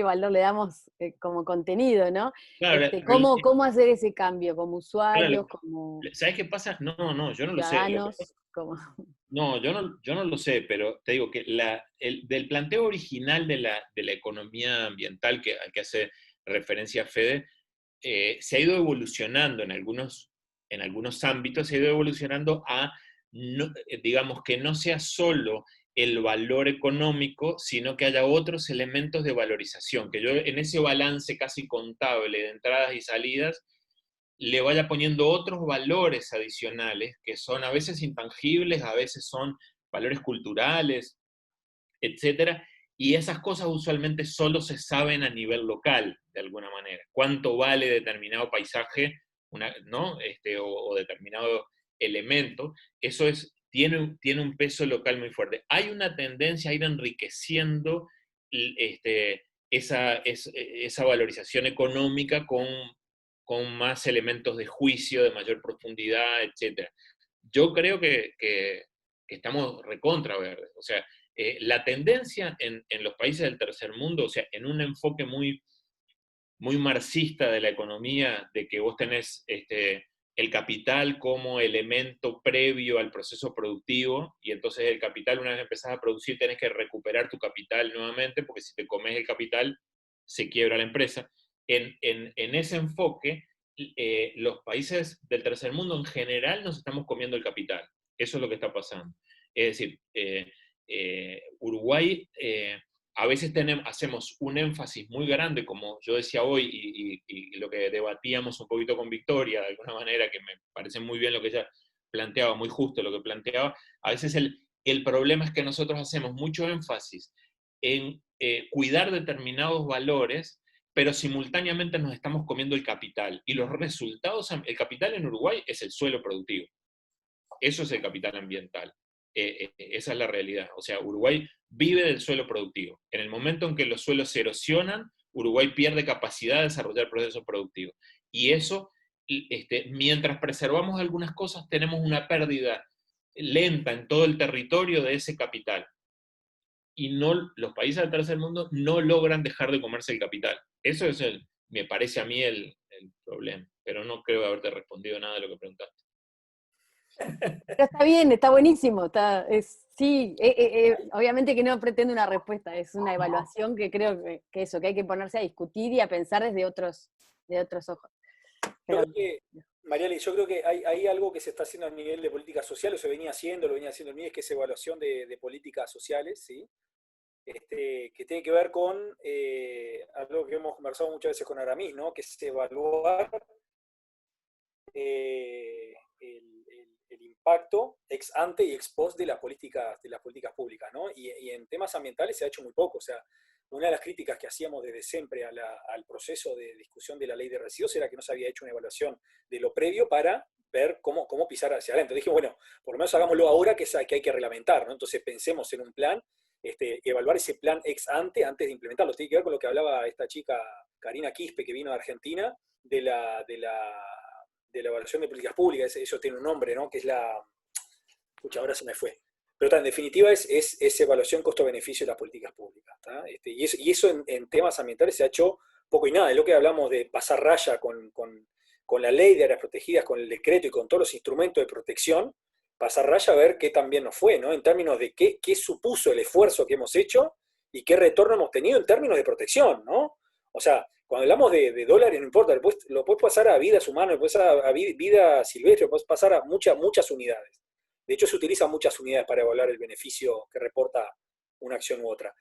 valor le damos como contenido, ¿no? Claro, ¿Cómo hacer ese cambio como usuarios, claro, como ¿sabes qué pasa? No, yo no lo sé. ciudadanos? No, yo no lo sé, pero te digo que del planteo original de la economía ambiental al que hace referencia Fede, se ha ido evolucionando en algunos ámbitos, se ha ido evolucionando digamos, que no sea solo el valor económico, sino que haya otros elementos de valorización, que yo en ese balance casi contable de entradas y salidas, le vaya poniendo otros valores adicionales, que son a veces intangibles, a veces son valores culturales, etcétera, y esas cosas usualmente solo se saben a nivel local, de alguna manera. ¿Cuánto vale determinado paisaje, ¿no? O determinado elemento? Eso tiene un peso local muy fuerte. Hay una tendencia a ir enriqueciendo esa valorización económica con más elementos de juicio, de mayor profundidad, etcétera. Yo creo que estamos recontra verdes. O sea, la tendencia en los países del tercer mundo, o sea, en un enfoque muy, muy marxista de la economía, de que vos tenés el capital como elemento previo al proceso productivo, y entonces el capital, una vez empezás a producir, tenés que recuperar tu capital nuevamente, porque si te comes el capital, se quiebra la empresa. En ese enfoque, los países del tercer mundo en general nos estamos comiendo el capital. Eso es lo que está pasando. Es decir, Uruguay a veces hacemos un énfasis muy grande, como yo decía hoy, y lo que debatíamos un poquito con Victoria, de alguna manera, que me parece muy bien lo que ella planteaba, muy justo lo que planteaba. A veces el problema es que nosotros hacemos mucho énfasis en cuidar determinados valores, pero simultáneamente nos estamos comiendo el capital. Y los resultados, el capital en Uruguay es el suelo productivo. Eso es el capital ambiental. Esa es la realidad. O sea, Uruguay vive del suelo productivo. En el momento en que los suelos se erosionan, Uruguay pierde capacidad de desarrollar procesos productivos. Y eso, mientras preservamos algunas cosas, tenemos una pérdida lenta en todo el territorio de ese capital. Y los países del tercer mundo no logran dejar de comerse el capital. Eso es me parece a mí el problema. Pero no creo haberte respondido nada de lo que preguntaste. Pero está bien, está buenísimo. Sí, obviamente que no pretende una respuesta, es una evaluación que creo que eso, que hay que ponerse a discutir y a pensar desde otros ojos. Yo Pero, creo que, Mariali, yo creo que hay algo que se está haciendo a nivel de políticas sociales, o se venía haciendo, lo venía haciendo el MIDES, que es evaluación de políticas sociales, ¿sí? Que tiene que ver con algo que hemos conversado muchas veces con Aramis, ¿no? Que es evaluar el impacto ex ante y ex post de las políticas públicas, ¿no? Y en temas ambientales se ha hecho muy poco, o sea, una de las críticas que hacíamos desde siempre al proceso de discusión de la ley de residuos era que no se había hecho una evaluación de lo previo para ver cómo pisar hacia adelante. Dije, bueno, por lo menos hagámoslo ahora que hay que reglamentar, ¿no? Entonces pensemos en un plan, evaluar ese plan ex ante antes de implementarlo. Tiene que ver con lo que hablaba esta chica, Karina Quispe, que vino de Argentina, de la evaluación de políticas públicas, eso tiene un nombre, ¿no? Que es pucha, ahora se me fue. Pero en definitiva es evaluación costo-beneficio de las políticas públicas. Y eso en temas ambientales se ha hecho poco y nada. Es lo que hablamos de pasar raya con la ley de áreas protegidas, con el decreto y con todos los instrumentos de protección, pasar raya a ver qué también nos fue, ¿no? En términos de qué supuso el esfuerzo que hemos hecho y qué retorno hemos tenido en términos de protección, ¿no? O sea, cuando hablamos de dólares, no importa, lo puedes pasar a vidas humanas, lo puedes pasar a vida silvestre, lo puedes pasar a muchas unidades. De hecho, se utilizan muchas unidades para evaluar el beneficio que reporta una acción u otra.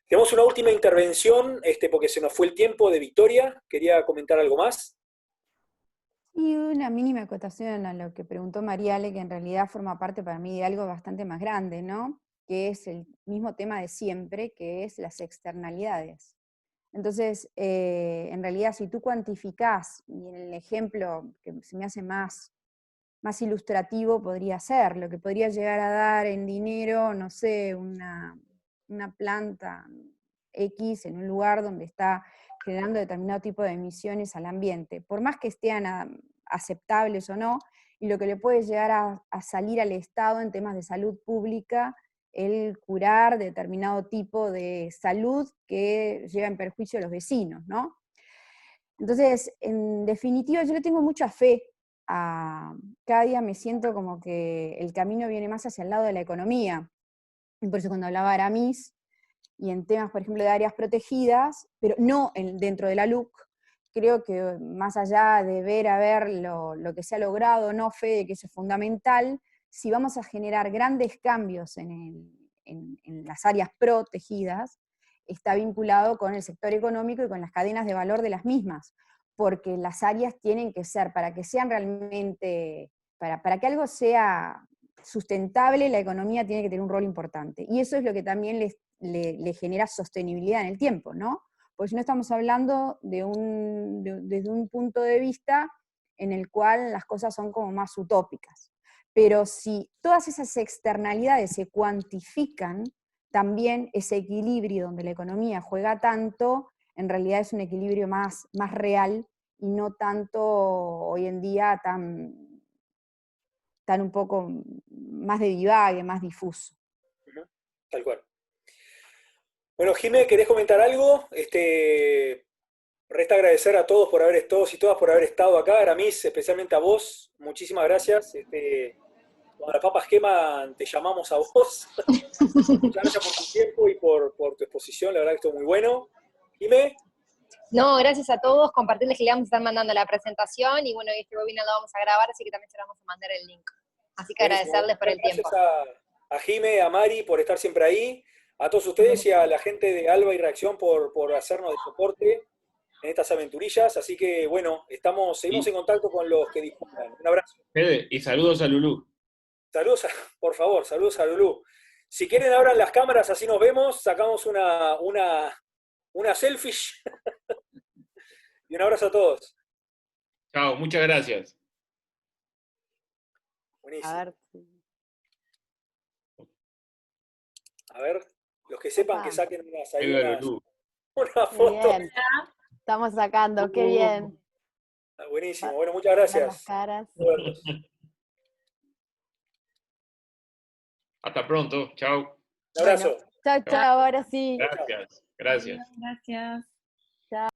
Tenemos una última intervención, porque se nos fue el tiempo, de Victoria. ¿Quería comentar algo más? Y una mínima acotación a lo que preguntó Mariale, que en realidad forma parte para mí de algo bastante más grande, ¿no? Que es el mismo tema de siempre, que es las externalidades. Entonces, en realidad, si tú cuantificás, y en el ejemplo que se me hace más ilustrativo podría ser, lo que podría llegar a dar en dinero, no sé, una planta X en un lugar donde está generando determinado tipo de emisiones al ambiente, por más que estén aceptables o no, y lo que le puede llegar a salir al Estado en temas de salud pública, el curar determinado tipo de salud que lleva en perjuicio a los vecinos, ¿no? Entonces, en definitiva, yo le tengo mucha fe cada día me siento como que el camino viene más hacia el lado de la economía. Y por eso cuando hablaba Aramis, y en temas, por ejemplo, de áreas protegidas, pero no dentro de la LUC, creo que más allá de ver a ver lo que se ha logrado, no, Fede, que eso es fundamental, si vamos a generar grandes cambios en las áreas protegidas, está vinculado con el sector económico y con las cadenas de valor de las mismas, porque las áreas tienen que ser, para que sean realmente, para que algo sea sustentable, la economía tiene que tener un rol importante. Y eso es lo que también le genera sostenibilidad en el tiempo, ¿no? Porque si no estamos hablando desde un punto de vista en el cual las cosas son como más utópicas. Pero si todas esas externalidades se cuantifican, también ese equilibrio donde la economía juega tanto, en realidad es un equilibrio más real y no tanto hoy en día tan un poco más de divague, más difuso. Tal cual. Bueno, Jimé, ¿querés comentar algo? Resta agradecer a todos todos y todas por haber estado acá, Aramis, especialmente a vos, muchísimas gracias. Cuando las papas queman, te llamamos a vos. Muchas gracias por tu tiempo y por tu exposición, la verdad que estuvo muy bueno. Jimé. No, gracias a todos, compartirles que le vamos a estar mandando la presentación y bueno, este webinar lo vamos a grabar, así que también se lo vamos a mandar el link. Así que Buenísimo. agradecerles por el tiempo. Gracias a Jimé, a Mari por estar siempre ahí, a todos ustedes y a la gente de Alba y Reacción por hacernos de soporte en estas aventurillas. Así que bueno, seguimos en contacto con los que dispongan. Un abrazo. Fede, y saludos a Lulú. Saludos, por favor, saludos a Lulú. Si quieren abran las cámaras, así nos vemos, sacamos una selfie. Y un abrazo a todos. Chao, muchas gracias. Buenísimo. A A ver, los que sepan Opa. que saquen Lulú. una foto. Bien. Estamos sacando, qué bien. Buenísimo, bueno, muchas Ver las gracias. caras. Hasta pronto, chao. Un abrazo. Chao, chao, ahora sí. Gracias, gracias. Gracias. Chao.